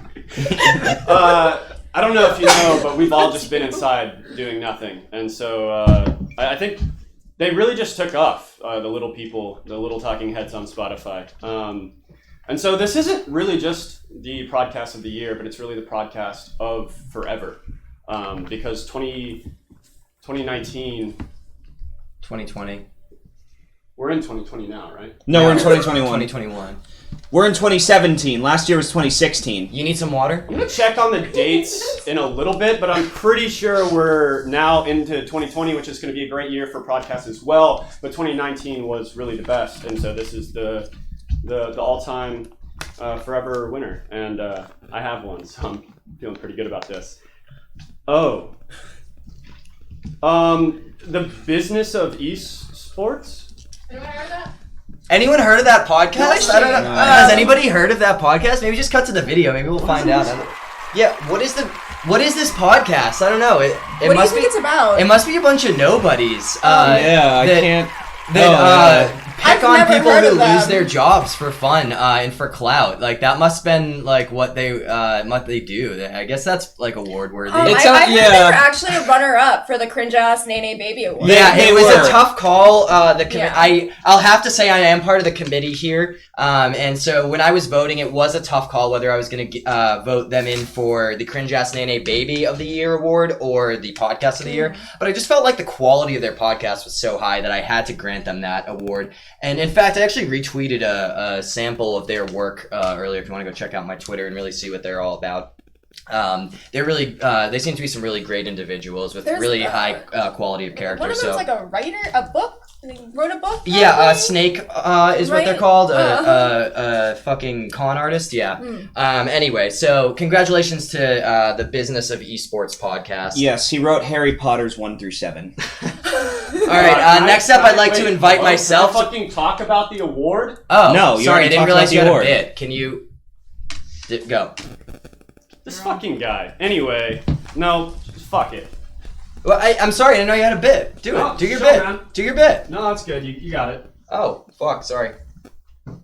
I don't know if you know, but we've all just been inside doing nothing, and so I think they really just took off. The little people, the little talking heads on Spotify. And so this isn't really just the Prodcast of the year, but it's really the Prodcast of forever. Because 2019... 2020. We're in 2020 now, right? No, we're in 2021. 2021. We're in 2017. Last year was 2016. You need some water? I'm going to check on the dates in a little bit, but I'm pretty sure we're now into 2020, which is going to be a great year for podcasts as well. But 2019 was really the best, and so this is the all-time forever winner. And I have one, so I'm feeling pretty good about this. Oh. The Business of Esports? Anyone heard of that podcast? I don't know. Has anybody heard of that podcast? Maybe just cut to the video. Maybe we'll find out. Yeah, what is this podcast? I don't know. What do you think it's about? It must be a bunch of nobodies. I can't. Pick on people who lose their jobs for fun and for clout. Like that must have been like what they do. I guess that's like award worthy. I heard they were actually a runner-up for the Cringe Ass Nene Baby Award. Yeah, it was a tough call. I'll have to say I am part of the committee here, and so when I was voting, it was a tough call whether I was going to vote them in for the Cringe Ass Nene Baby of the Year award or the Podcast of the Year. But I just felt like the quality of their podcast was so high that I had to grant them that award. And in fact, I actually retweeted a sample of their work earlier. If you want to go check out my Twitter and really see what they're all about. They're really, they seem to be some really great individuals with really high quality of character. One of them's like a writer, a book. He wrote a book. Yeah, Snake is what they're called. A fucking con artist. Yeah. Anyway, so congratulations to the Business of Esports podcast. Yes, he wrote Harry Potter's 1 through 7. All right. Next up, I'd like to invite myself. Can I fucking talk about the award? Oh, no, sorry, I didn't realize you had a bit. Can you go? This fucking guy. Anyway, no, fuck it. Well, I'm sorry, I didn't know you had a bit. Do it. Do your bit. Man. Do your bit. No, that's good. You got it. Oh, fuck, sorry.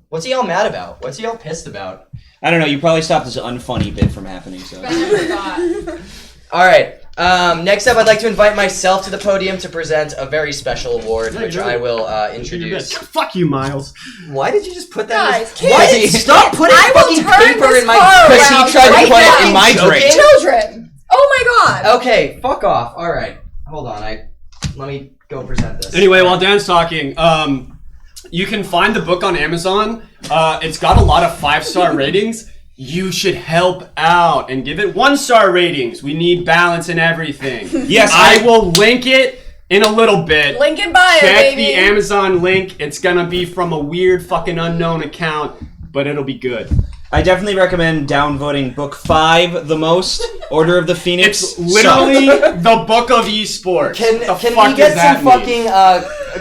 What's he all mad about? What's he all pissed about? I don't know, you probably stopped this unfunny bit from happening, so. All right. Next up, I'd like to invite myself to the podium to present a very special award, which I will introduce. Fuck you, Miles. Why did you just put that? Guys, Why did you stop putting fucking paper in my? Because he tried to put it in my drink. Children. Oh my god. Okay, fuck off. All right, hold on. Let me go present this. Anyway, while Dan's talking, you can find the book on Amazon. It's got a lot of 5-star ratings. You should help out and give it 1-star ratings. We need balance in everything. Yes, I will link it in a little bit. Link in bio, Check baby. the Amazon link. It's gonna be from a weird fucking unknown account, but it'll be good. I definitely recommend downvoting book 5 the most. Order of the Phoenix. It's literally the book of esports. Can we get some fucking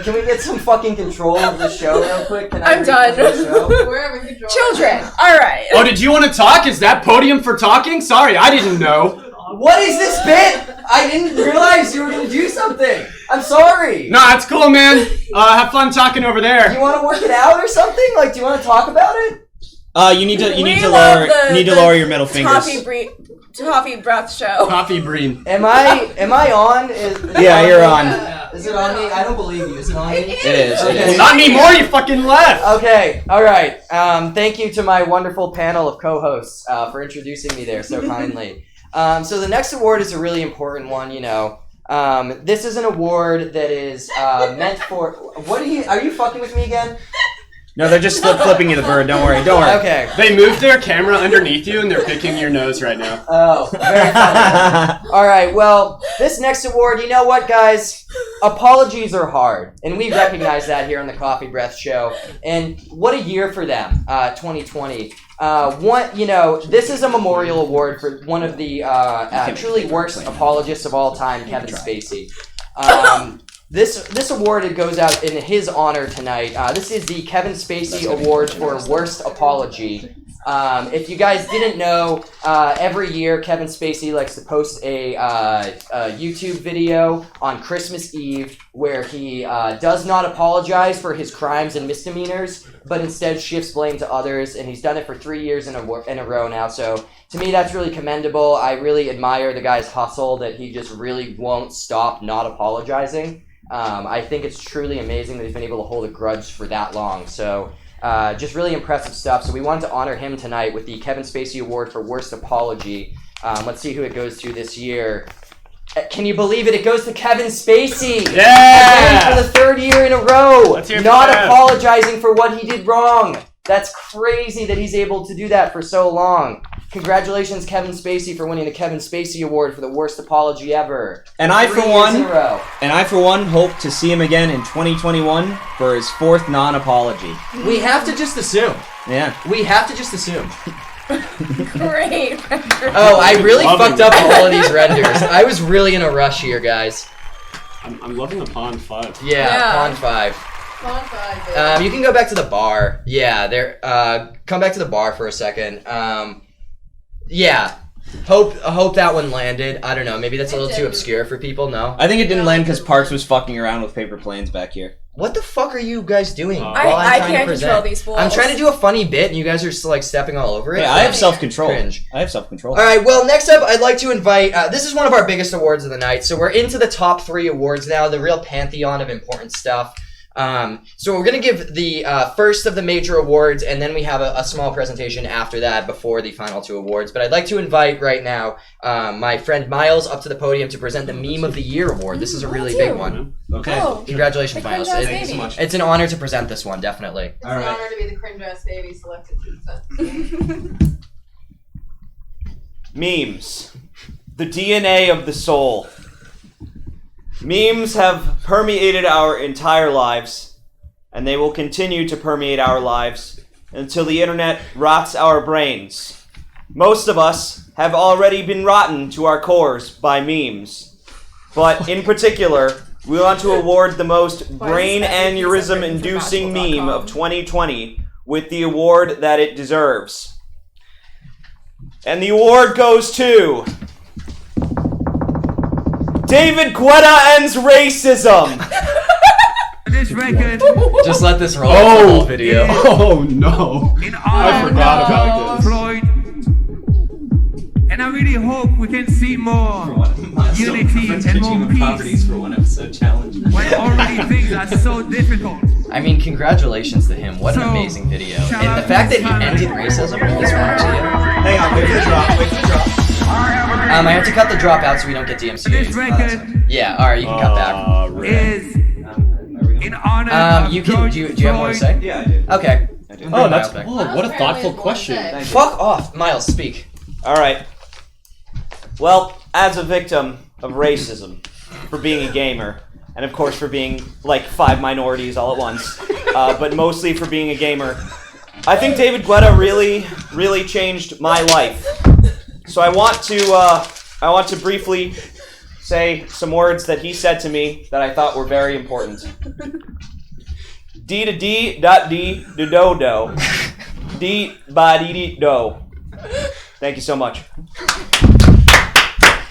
can we get some fucking control of the show real quick? I'm done. We're having control. Children. All right. Oh, did you want to talk? Is that podium for talking? Sorry, I didn't know. What is this bit? I didn't realize you were gonna do something. I'm sorry. No, that's cool, man. Have fun talking over there. Do you want to work it out or something? Like, do you want to talk about it? You need to lower your middle fingers. Coffeebreath Show. Coffeebreath. Am I on? Yeah, you're on. Is it on me? I don't believe you. Is it on me? It is. Okay. Well, not anymore. You fucking left. Okay. All right. Thank you to my wonderful panel of co-hosts for introducing me there so kindly. So the next award is a really important one. You know, this is an award that is meant for. What are you fucking with me again? No, they're just flipping you the bird. Don't worry. Okay. They moved their camera underneath you and they're picking your nose right now. Oh, very funny. All right, well, this next award, you know what, guys? Apologies are hard, and we recognize that here on the Coffee Breath Show. And what a year for them, 2020. This is a memorial award for one of the truly worst apologists of all time, Kevin Spacey. This award, it goes out in his honor tonight. This is the Kevin Spacey Award for Worst Apology. If you guys didn't know, every year Kevin Spacey likes to post a YouTube video on Christmas Eve where he does not apologize for his crimes and misdemeanors, but instead shifts blame to others, and he's done it for 3 years in a row now. So to me, that's really commendable. I really admire the guy's hustle that he just really won't stop not apologizing. I think it's truly amazing that he's been able to hold a grudge for that long. So just really impressive stuff. So we wanted to honor him tonight with the Kevin Spacey Award for Worst Apology. Let's see who it goes to this year. Can you believe it? It goes to Kevin Spacey. Yeah! Again for the 3rd year in a row. Let's hear it not for Kev. apologizing for what he did wrong. That's crazy that he's able to do that for so long. Congratulations, Kevin Spacey, for winning the Kevin Spacey Award for the worst apology ever. And I, for 3 years in a row. one, hope to see him again in 2021 for his 4th non-apology. We have to just assume. Yeah. We have to just assume. Great. Oh, I really fucked up all of these renders. I was really in a rush here, guys. I'm loving the Pond 5. Yeah. Pond 5. Pond 5, baby. You can go back to the bar. Yeah, there. Come back to the bar for a second. Yeah. Hope that one landed. I don't know. Maybe that's a little too obscure for people. No. I think it didn't land because Parks was fucking around with paper planes back here. What the fuck are you guys doing? I can't control these fools. I'm trying to do a funny bit, and you guys are just like stepping all over it. Yeah, I have self-control. Cringe. I have self-control. All right. Well, next up, I'd like to invite. This is one of our biggest awards of the night. So we're into the top 3 awards now, the real pantheon of important stuff. So we're going to give the first of the major awards, and then we have a small presentation after that before the final 2 awards. But I'd like to invite right now my friend Myles up to the podium to present the Meme of the Year award. This is a really big one. Okay. Oh. Congratulations, Myles. Thank you so much. It's an honor to present this one, definitely. It's an honor to be the cringe-ass baby selected to Memes. The DNA of the soul. Memes have permeated our entire lives, and they will continue to permeate our lives until the internet rots our brains. Most of us have already been rotten to our cores by memes. But in particular, we want to award the most brain aneurysm-inducing meme of 2020 with the award that it deserves. And the award goes to... David Guetta Ends Racism! This record. Just let this roll the whole video. Oh no. I forgot about this. Floyd. And I really hope we can see more unity and more peace. For one episode challenge. When already things are so difficult. I mean, congratulations to him. What an amazing video. And the fact that he ended racism with this one, too. Hang on, wait for the drop, wait for the drop. I have to cut the drop out so we don't get DMCA. Yeah, alright, you can cut back. Is in honor you can, do you have more to say? Yeah, I do. Okay. Oh, that's what a thoughtful question. Fuck off, Myles, speak. Alright. Well, as a victim of racism, for being a gamer, and of course for being like 5 minorities all at once, but mostly for being a gamer, I think David Guetta really changed my life. So I want to briefly say some words that he said to me that I thought were very important. D to D dot D do do do. D ba dee dee do. Thank you so much.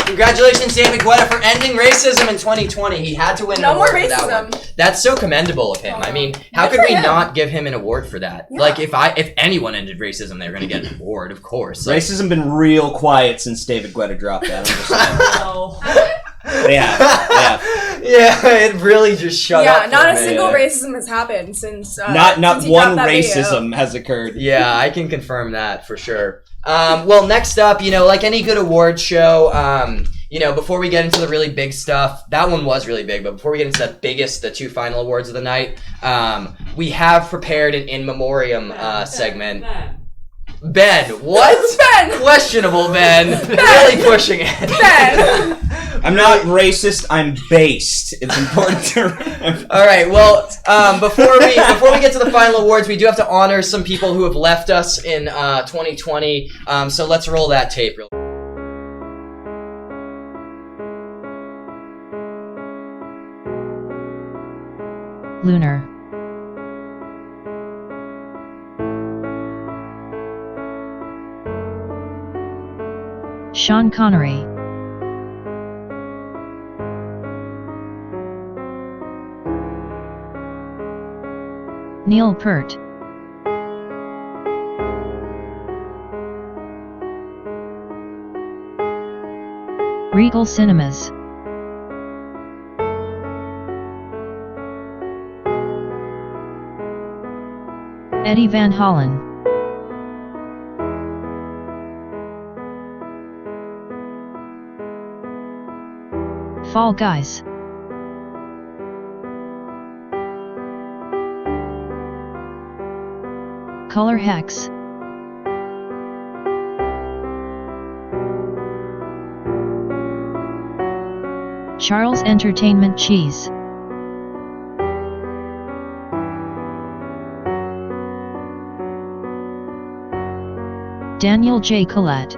Congratulations, David Guetta, for ending racism in 2020. He had to win an award for that one. That's so commendable of him. I mean, how could we not give him an award for that? Yeah. Like, if anyone ended racism, they were going to get an award, of course. Like, racism been real quiet since David Guetta dropped that. Yeah, it really just shut up. Yeah, not a single racism has happened since. Not since one racism has occurred. Yeah, I can confirm that for sure. Well, next up, like any good award show, before we get into the really big stuff, that one was really big, but before we get into the 2 final awards of the night, we have prepared an in memoriam segment. Ben, what? Ben! Questionable, Ben. Really pushing it. Ben! I'm not racist, I'm based. It's important to remember. Alright, well, before we get to the final awards, we do have to honor some people who have left us in 2020. So let's roll that tape real quick. Lunar. Sean Connery. Neil Peart. Regal Cinemas. Eddie Van Halen. Fall Guys. Color Hex. Charles Entertainment Cheese. Daniel J. Collette.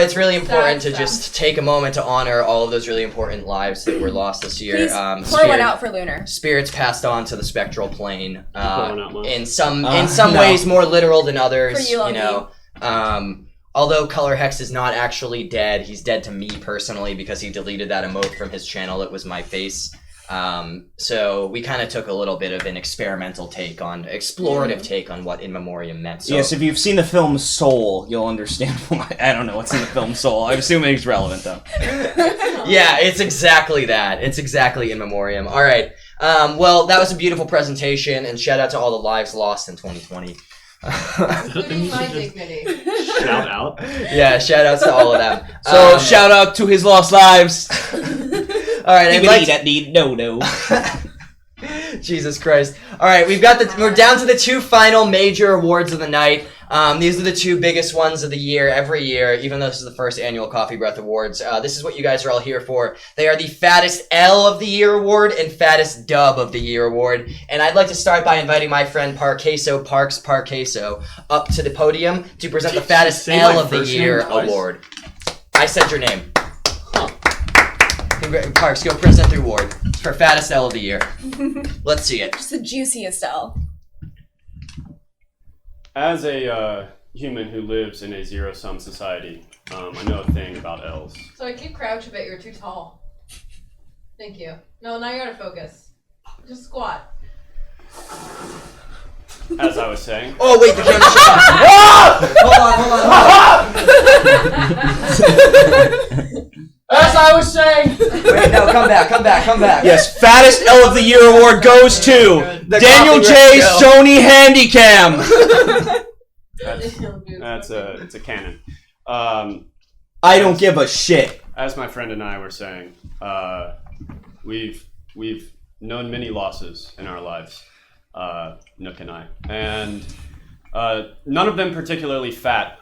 It's really important to just take a moment to honor all of those really important lives that were lost this year. Please pour one out for Lunar. Spirits passed on to the spectral plane. In some ways more literal than others. For you, although Color Hex is not actually dead, he's dead to me personally because he deleted that emote from his channel. It was my face. So we kind of took a little bit of an experimental explorative take on what In Memoriam meant. So, yes, if you've seen the film Soul, you'll understand why. I don't know what's in the film Soul. I'm assuming it's relevant, though. Yeah, it's exactly that. It's exactly In Memoriam. All right. Well, that was a beautiful presentation, and shout out to all the lives lost in 2020. Including my dignity. Shout out. Yeah, shout outs to all of them. So, shout out to his lost lives. All right, Jesus Christ. All right, we're down to the 2 final major awards of the night. These are the 2 biggest ones of the year, every year, even though this is the first annual Coffee Breath Awards. This is what you guys are all here for. They are the Fattest L of the Year Award and Fattest Dub of the Year Award. And I'd like to start by inviting my friend Parks Parqueso, up to the podium to present the Fattest L of the Year Award. I said your name. Parks, go present the award for Fattest L of the Year. Let's see it. Just the juiciest L. As a human who lives in a zero-sum society, I know a thing about L's. So I keep crouch a bit. You're too tall. Thank you. No, now you gotta focus. Just squat. As I was saying. Oh wait, the camera shut off. Hold on. As I was saying. Wait, no, come back. Yes, Fattest L of the Year Award goes to Daniel J. Sony Handycam. It's a canon. I don't give a shit. As my friend and I were saying, we've known many losses in our lives, Nook and I, and none of them particularly fat.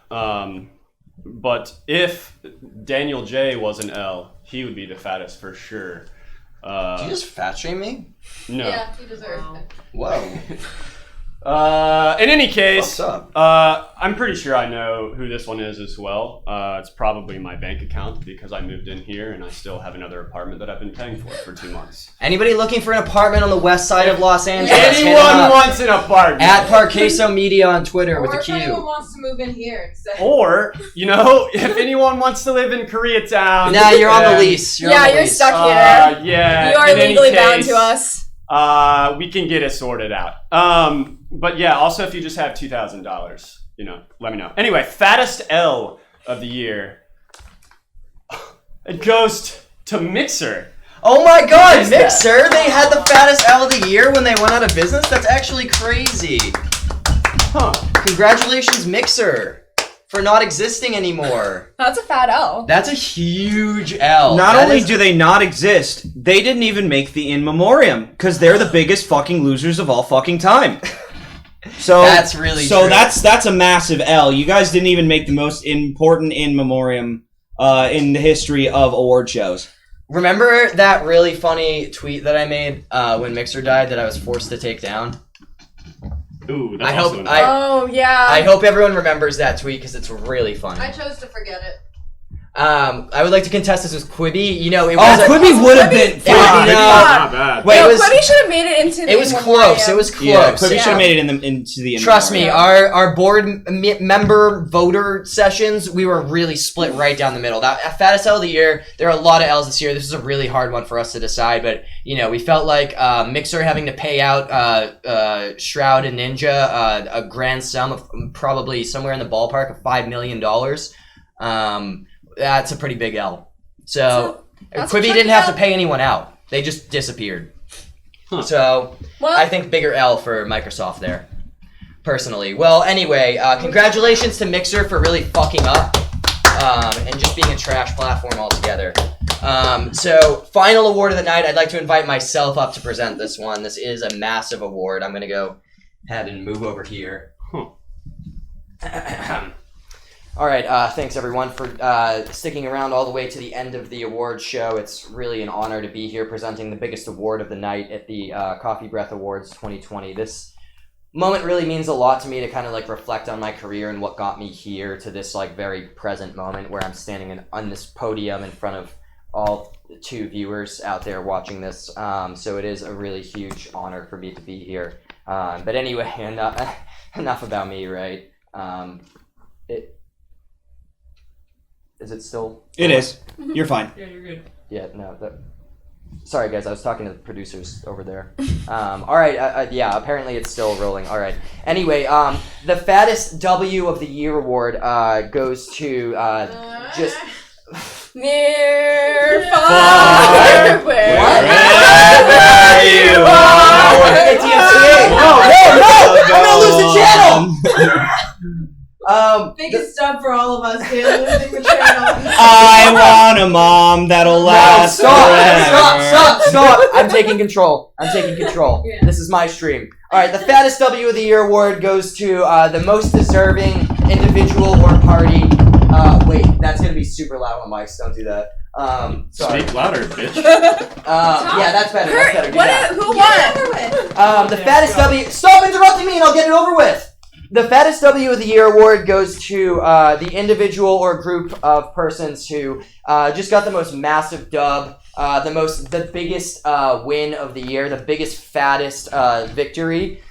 But if Daniel J was an L, he would be the fattest for sure. Did you just fat shame me? No. Yeah, he deserves it. Whoa. In any case, What's up? I'm pretty sure I know who this one is as well. It's probably my bank account because I moved in here and I still have another apartment that I've been paying for 2 months. Anybody looking for an apartment on the west side of Los Angeles? Anyone wants an apartment? At Parqueso Media on Twitter with a Q. Or if anyone wants to move in here instead. Or, if anyone wants to live in Koreatown. Nah, you're on the lease. You're stuck here. Yeah. You are legally bound to us. We can get it sorted out. But yeah, also if you just have $2,000, let me know. Anyway, Fattest L of the year. It goes to Mixer. Oh my god, Mixer! They had the Fattest L of the Year when they went out of business? That's actually crazy. Huh. Congratulations, Mixer, for not existing anymore. That's a fat L. That's a huge L. Not only do they not exist, they didn't even make the In Memoriam, because they're the biggest fucking losers of all fucking time. So that's really so true. that's a massive L. You guys didn't even make the most important In Memoriam in the history of award shows. Remember that really funny tweet that I made when Mixer died that I was forced to take down? Ooh, that's I hope everyone remembers that tweet because it's really funny. I chose to forget it. I would like to contest this with Quibi. Quibi would have been fun. Not bad. Wait, Quibi should have made it into the It was close. It was close. Yeah, Quibi should have made it into the. Trust me, our board member voter sessions, we were really split right down the middle. That Fattest L of the Year, there are a lot of L's this year. This is a really hard one for us to decide, but we felt like Mixer having to pay out Shroud and Ninja a grand sum of probably somewhere in the ballpark of $5 million. That's a pretty big L. So Quibi didn't have to pay anyone out. They just disappeared. Huh. So I think bigger L for Microsoft there, personally. Well, anyway, congratulations to Mixer for really fucking up and just being a trash platform altogether. So final award of the night, I'd like to invite myself up to present this one. This is a massive award. I'm going to go ahead and move over here. All right, thanks everyone for sticking around all the way to the end of the award show. It's really an honor to be here presenting the biggest award of the night at the Coffee Breath Awards 2020. This moment really means a lot to me to kind of reflect on my career and what got me here to this very present moment where I'm standing on this podium in front of all 2 viewers out there watching this. So it is a really huge honor for me to be here. But anyway, enough about me, right? Is it still? It is. You're fine. Yeah, you're good. Yeah, no. Sorry, guys, I was talking to the producers over there. All right, yeah, apparently it's still rolling. All right. Anyway, the fattest W of the year award goes to just. Near far. Wherever you are. No! I'm gonna lose the channel. Biggest stub for all of us, dude. Losing the channel. I want a mom that'll last Stop! I'm taking control. Yeah. This is my stream. All right, the fattest W of the year award goes to the most deserving individual or party. Wait, that's gonna be super loud on mics. Don't do that. Sorry. Speak louder, bitch. Yeah, that's better. That's better. Who won? The fattest W. Stop interrupting me, and I'll get it over with. The fattest W of the year award goes to the individual or group of persons who just got the most massive dub, the biggest win of the year, the biggest, fattest victory.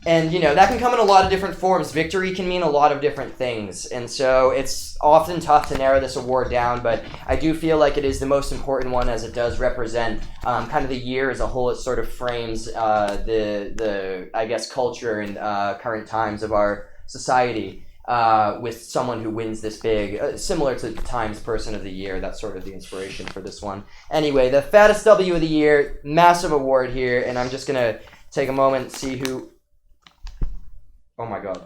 And, that can come in a lot of different forms. Victory can mean a lot of different things. And so it's often tough to narrow this award down, but I do feel like it is the most important one as it does represent kind of the year as a whole. It sort of frames the I guess, culture and current times of our society with someone who wins this big, similar to the Times Person of the Year. That's sort of the inspiration for this one. Anyway, the fattest W of the year, massive award here, and I'm just going to take a moment and see who... Oh my god.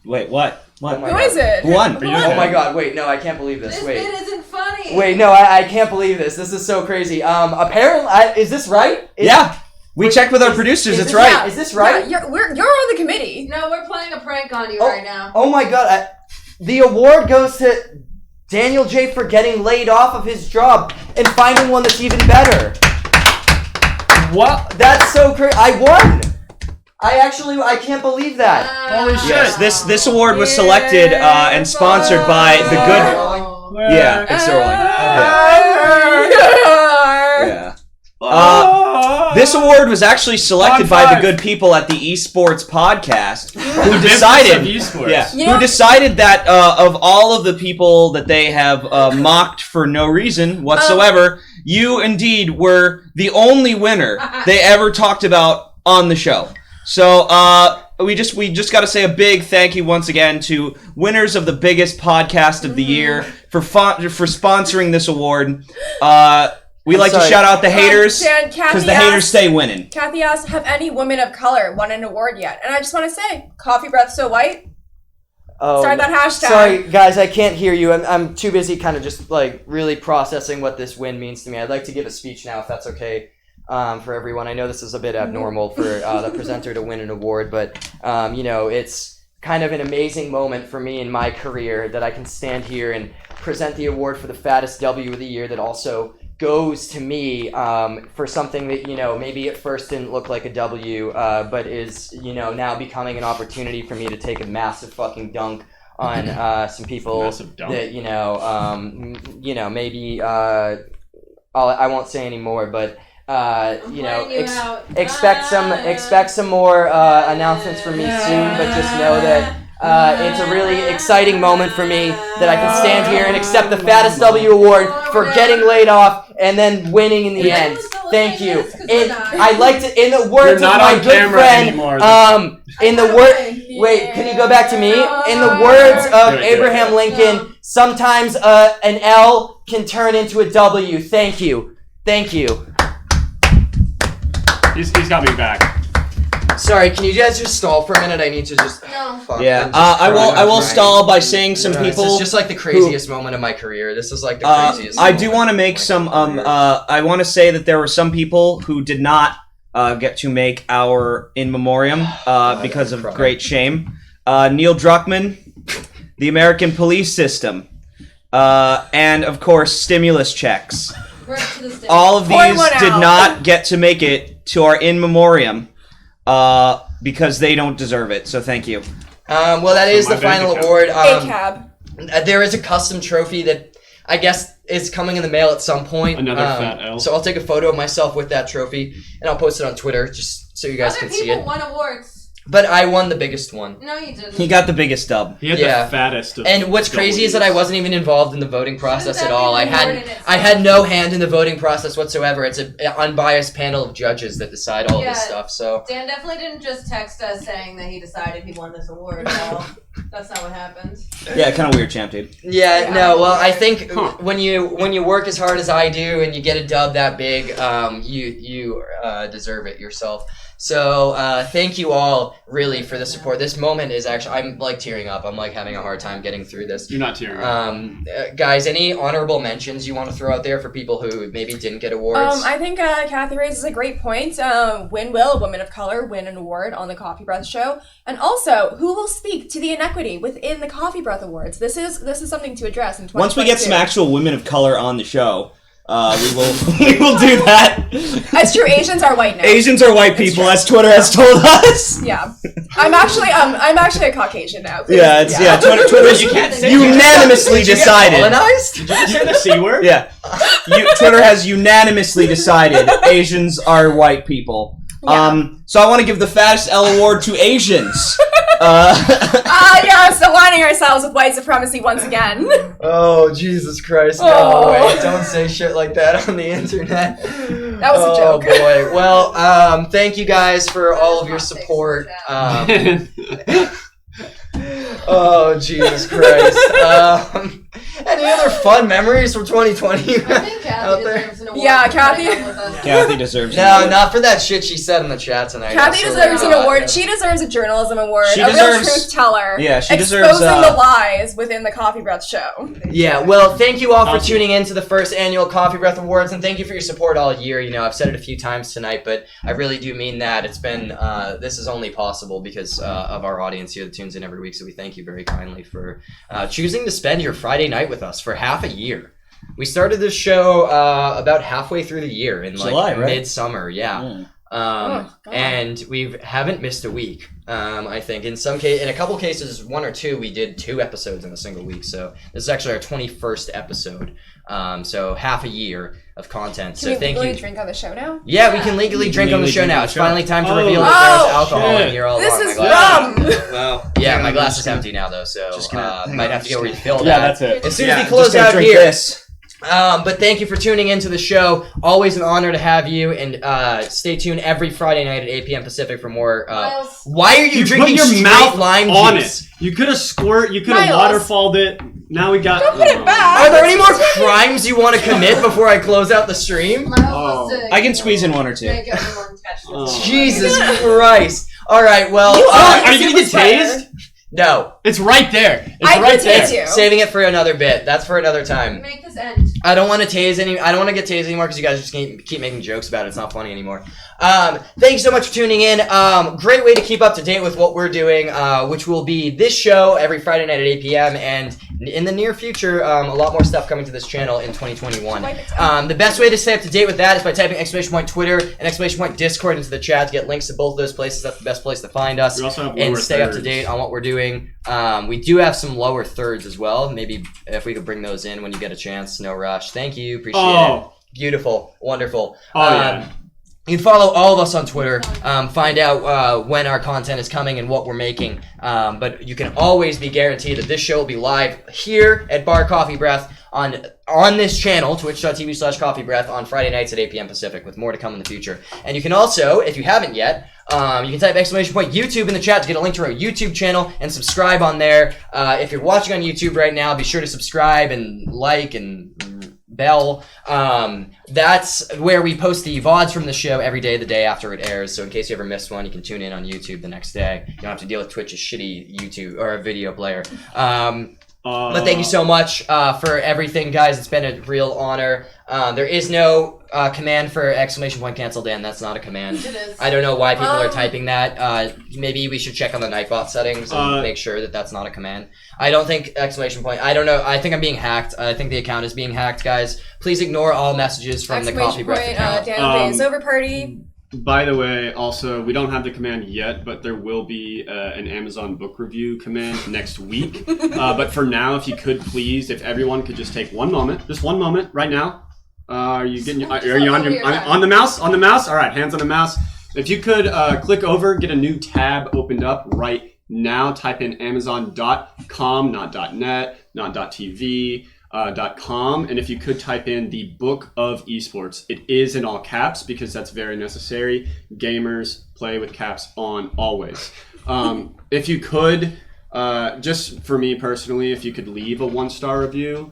Wait, what? Oh Who is it? Who won? Oh my god, wait, no, I can't believe this. This Wait. bit isn't funny. Wait, no, I can't believe this. This is so crazy. Apparently, is this right? Yeah. We checked with our producers. It's right. Is this right? Yeah, you're on the committee. No, we're playing a prank on you right now. Oh my god. The award goes to Daniel J for getting laid off of his job and finding one that's even better. What? That's so crazy. I won. I can't believe that. Holy shit. Yes, this award was selected and sponsored by the good... Yeah, it's rolling. Yeah. This award was actually selected by the good people at the Esports podcast who decided who decided that of all of the people that they have mocked for no reason whatsoever, you indeed were the only winner they ever talked about on the show. So we just got to say a big thank you once again to winners of the biggest podcast of the year for sponsoring this award. We like to shout out the haters because the haters stay winning. Kathy asked, have any women of color won an award yet? And I just want to say, Coffee Breath So White. Start that hashtag. Sorry, guys, I can't hear you. I'm too busy kind of just like really processing what this win means to me. I'd like to give a speech now if that's okay. For everyone. I know this is a bit abnormal for the presenter to win an award, but it's kind of an amazing moment for me in my career that I can stand here and present the award for the fattest W of the year that also goes to me for something that, maybe at first didn't look like a W, but is, now becoming an opportunity for me to take a massive fucking dunk on some people that, maybe I won't say any more, but expect some more announcements from me soon, but just know that it's a really exciting moment for me that I can stand here and accept the fattest W award for getting laid off and then winning in the end. Thank you. I'd like to, in the words of my good friend, wait, can you go back to me? In the words of Abraham Lincoln, sometimes an L can turn into a W. Thank you. Thank you. He's got me back. Sorry, can you guys just stall for a minute? I need to just... Yeah, I will stall by saying some people... This is just like the craziest moment of my career. This is like the craziest I do want to make some... I want to say that there were some people who did not get to make our in memoriam because of great shame. Neil Druckmann, the American police system, and, of course, stimulus checks. All of these did not get to make it to our in memoriam because they don't deserve it. So thank you. Well, that is the final award. A-cab. There is a custom trophy that I guess is coming in the mail at some point. Another fat L. So I'll take a photo of myself with that trophy and I'll post it on Twitter just so you guys can see it. Other people won awards. But I won the biggest one. No, you didn't. He got the biggest dub. He had the fattest of And what's crazy is that I wasn't even involved in the voting process at all. I had had no hand in the voting process whatsoever. It's an unbiased panel of judges that decide all this stuff. So Dan definitely didn't just text us saying that he decided he won this award. Well, that's not what happened. Yeah, kind of weird, champ, dude. Yeah, no. Well, I think when you work as hard as I do and you get a dub that big, you deserve it yourself. So thank you all really for the support. This moment is actually, I'm like tearing up. I'm like having a hard time getting through this. You're not tearing up. Guys, any honorable mentions you want to throw out there for people who maybe didn't get awards? I think Kathy raises a great point. When will a woman of color win an award on the Coffee Breath Show? And also, who will speak to the inequity within the Coffee Breath Awards? This is something to address in 2022. Once we get some actual women of color on the show, we will do that. That's true. Asians are white now. Asians are white people, as Twitter has told us. Yeah, I'm actually a Caucasian now. Yeah, Twitter's unanimously decided. Did you say the C word? Yeah, Twitter has unanimously decided Asians are white people. Yeah. So I want to give the fattest L award to Asians. Yes, aligning ourselves with white supremacy once again. Oh, Jesus Christ. No way. Don't say shit like that on the internet. That was a joke. Oh, boy. Well, thank you guys for all of your support. Oh, Jesus Christ. Any other fun memories from 2020? I think Kathy deserves an award. Yeah, Kathy. Kathy deserves an No, award. not for that shit she said in the chat tonight. Kathy deserves an award. She deserves a journalism award. She a real deserves- truth teller. Yeah, she deserves, exposing the lies within the Coffee Breath Show. Yeah, well, thank you all for tuning in to the first annual Coffee Breath Awards, and thank you for your support all year. You know, I've said it a few times tonight, but I really do mean that. It's been, this is only possible because of our audience here that tunes in every week, so we thank you very kindly for choosing to spend your Friday night with us for half a year. We started this show about halfway through the year in like July, right? midsummer, yeah. And we haven't missed a week. I think in a couple cases, one or two, we did 2 episodes in a single week. So this is actually our 21st episode. So half a year of content. Can we legally drink on the show now? Yeah, we can legally drink on the show now. It's finally time to reveal that there's alcohol in here all along. This is rum! Well, yeah, my glass is empty now though, so might have to go refill that. Yeah, that's it. As soon as we close out here. But thank you for tuning into the show. Always an honor to have you, and stay tuned every Friday night at 8 p.m. Pacific for more. Why are you drinking put your mouth lime on juice? it? You could have you could have Miles. waterfalled it. Now we got. Don't put it back. Are there any more crimes you want to commit before I close out the stream? I can squeeze in one or two. Jesus Christ! All right, well, Are you gonna get tased? No, it's right there. It's I right could there. tase you. Saving it for another bit. That's for another time. Make this end. I don't want to tase I don't want to get tased anymore because you guys just keep making jokes about it. It's not funny anymore. Thank you so much for tuning in. Great way to keep up to date with what we're doing, which will be this show every Friday night at 8 p.m. and in the near future, a lot more stuff coming to this channel in 2021. The best way to stay up to date with that is by typing ! Twitter and ! Discord into the chat to get links to both of those places. That's the best place to find us We also have and lower stay up to thirds. date on what we're doing. We do have some lower thirds as well. Maybe if we could bring those in when you get a chance. No rush. Thank you. Appreciate it. Beautiful. Wonderful. Yeah. You can follow all of us on Twitter, find out when our content is coming and what we're making. But you can always be guaranteed that this show will be live here at Bar Coffeebreath on this channel, twitch.tv/coffeebreath, on Friday nights at 8 p.m. Pacific, with more to come in the future. And you can also, if you haven't yet, you can type ! YouTube in the chat to get a link to our YouTube channel and subscribe on there. If you're watching on YouTube right now, be sure to subscribe and like and bell. That's where we post the VODs from the show every day, the day after it airs. So in case you ever missed one, you can tune in on YouTube the next day. You don't have to deal with Twitch's shitty YouTube or a video player. But thank you so much for everything, guys. It's been a real honor. There is no command for ! Cancel Dan. That's not a command. It is. I don't know why people are typing that. Maybe we should check on the Nightbot settings and make sure that that's not a command. I don't think ! I don't know. I think I'm being hacked. I think the account is being hacked, guys. Please ignore all messages from the Coffee Breath account. Daniel J's over party. By the way, also, we don't have the command yet, but there will be an Amazon book review command next week. But for now, if you could please, if everyone could just take one moment, just one moment right now. Are you on the mouse? On the mouse? All right, hands on the mouse. If you could click over, get a new tab opened up right now. Type in Amazon.com, not .net, not .tv, .com, and if you could type in the Book of Esports. It is in all caps because that's very necessary. Gamers play with caps on always. If you could, just for me personally, if you could leave a 1-star review,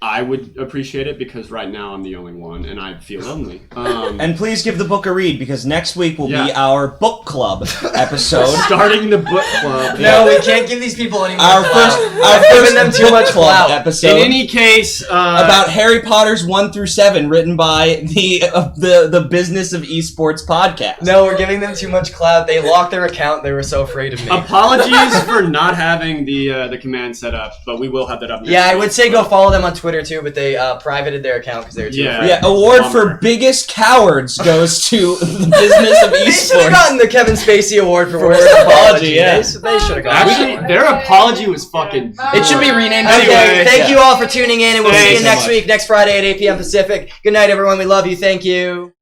I would appreciate it because right now I'm the only one and I feel lonely. And please give the book a read because next week will be our book club episode. Starting the book club. No, we can't give these people any more our clout. first them too much club clout. episode. In any case, about Harry Potter's 1 through 7, written by the Business of Esports podcast. No, we're giving them too much clout. They locked their account. They were so afraid of me. Apologies for not having the command set up, but we will have that up next Yeah, I week. would say go follow them on Twitter too, but they privated their account because they were too afraid. Yeah, award for biggest cowards goes to the Business of They should have Esports. gotten the Kevin Spacey award for worst apology. Yeah. They should have gotten Actually, their apology was fucking. It should be renamed. Anyway, Okay, thank you all for tuning in, and we'll see you Thanks so next much. week, next Friday at 8 p.m. Pacific. Good night, everyone. We love you. Thank you.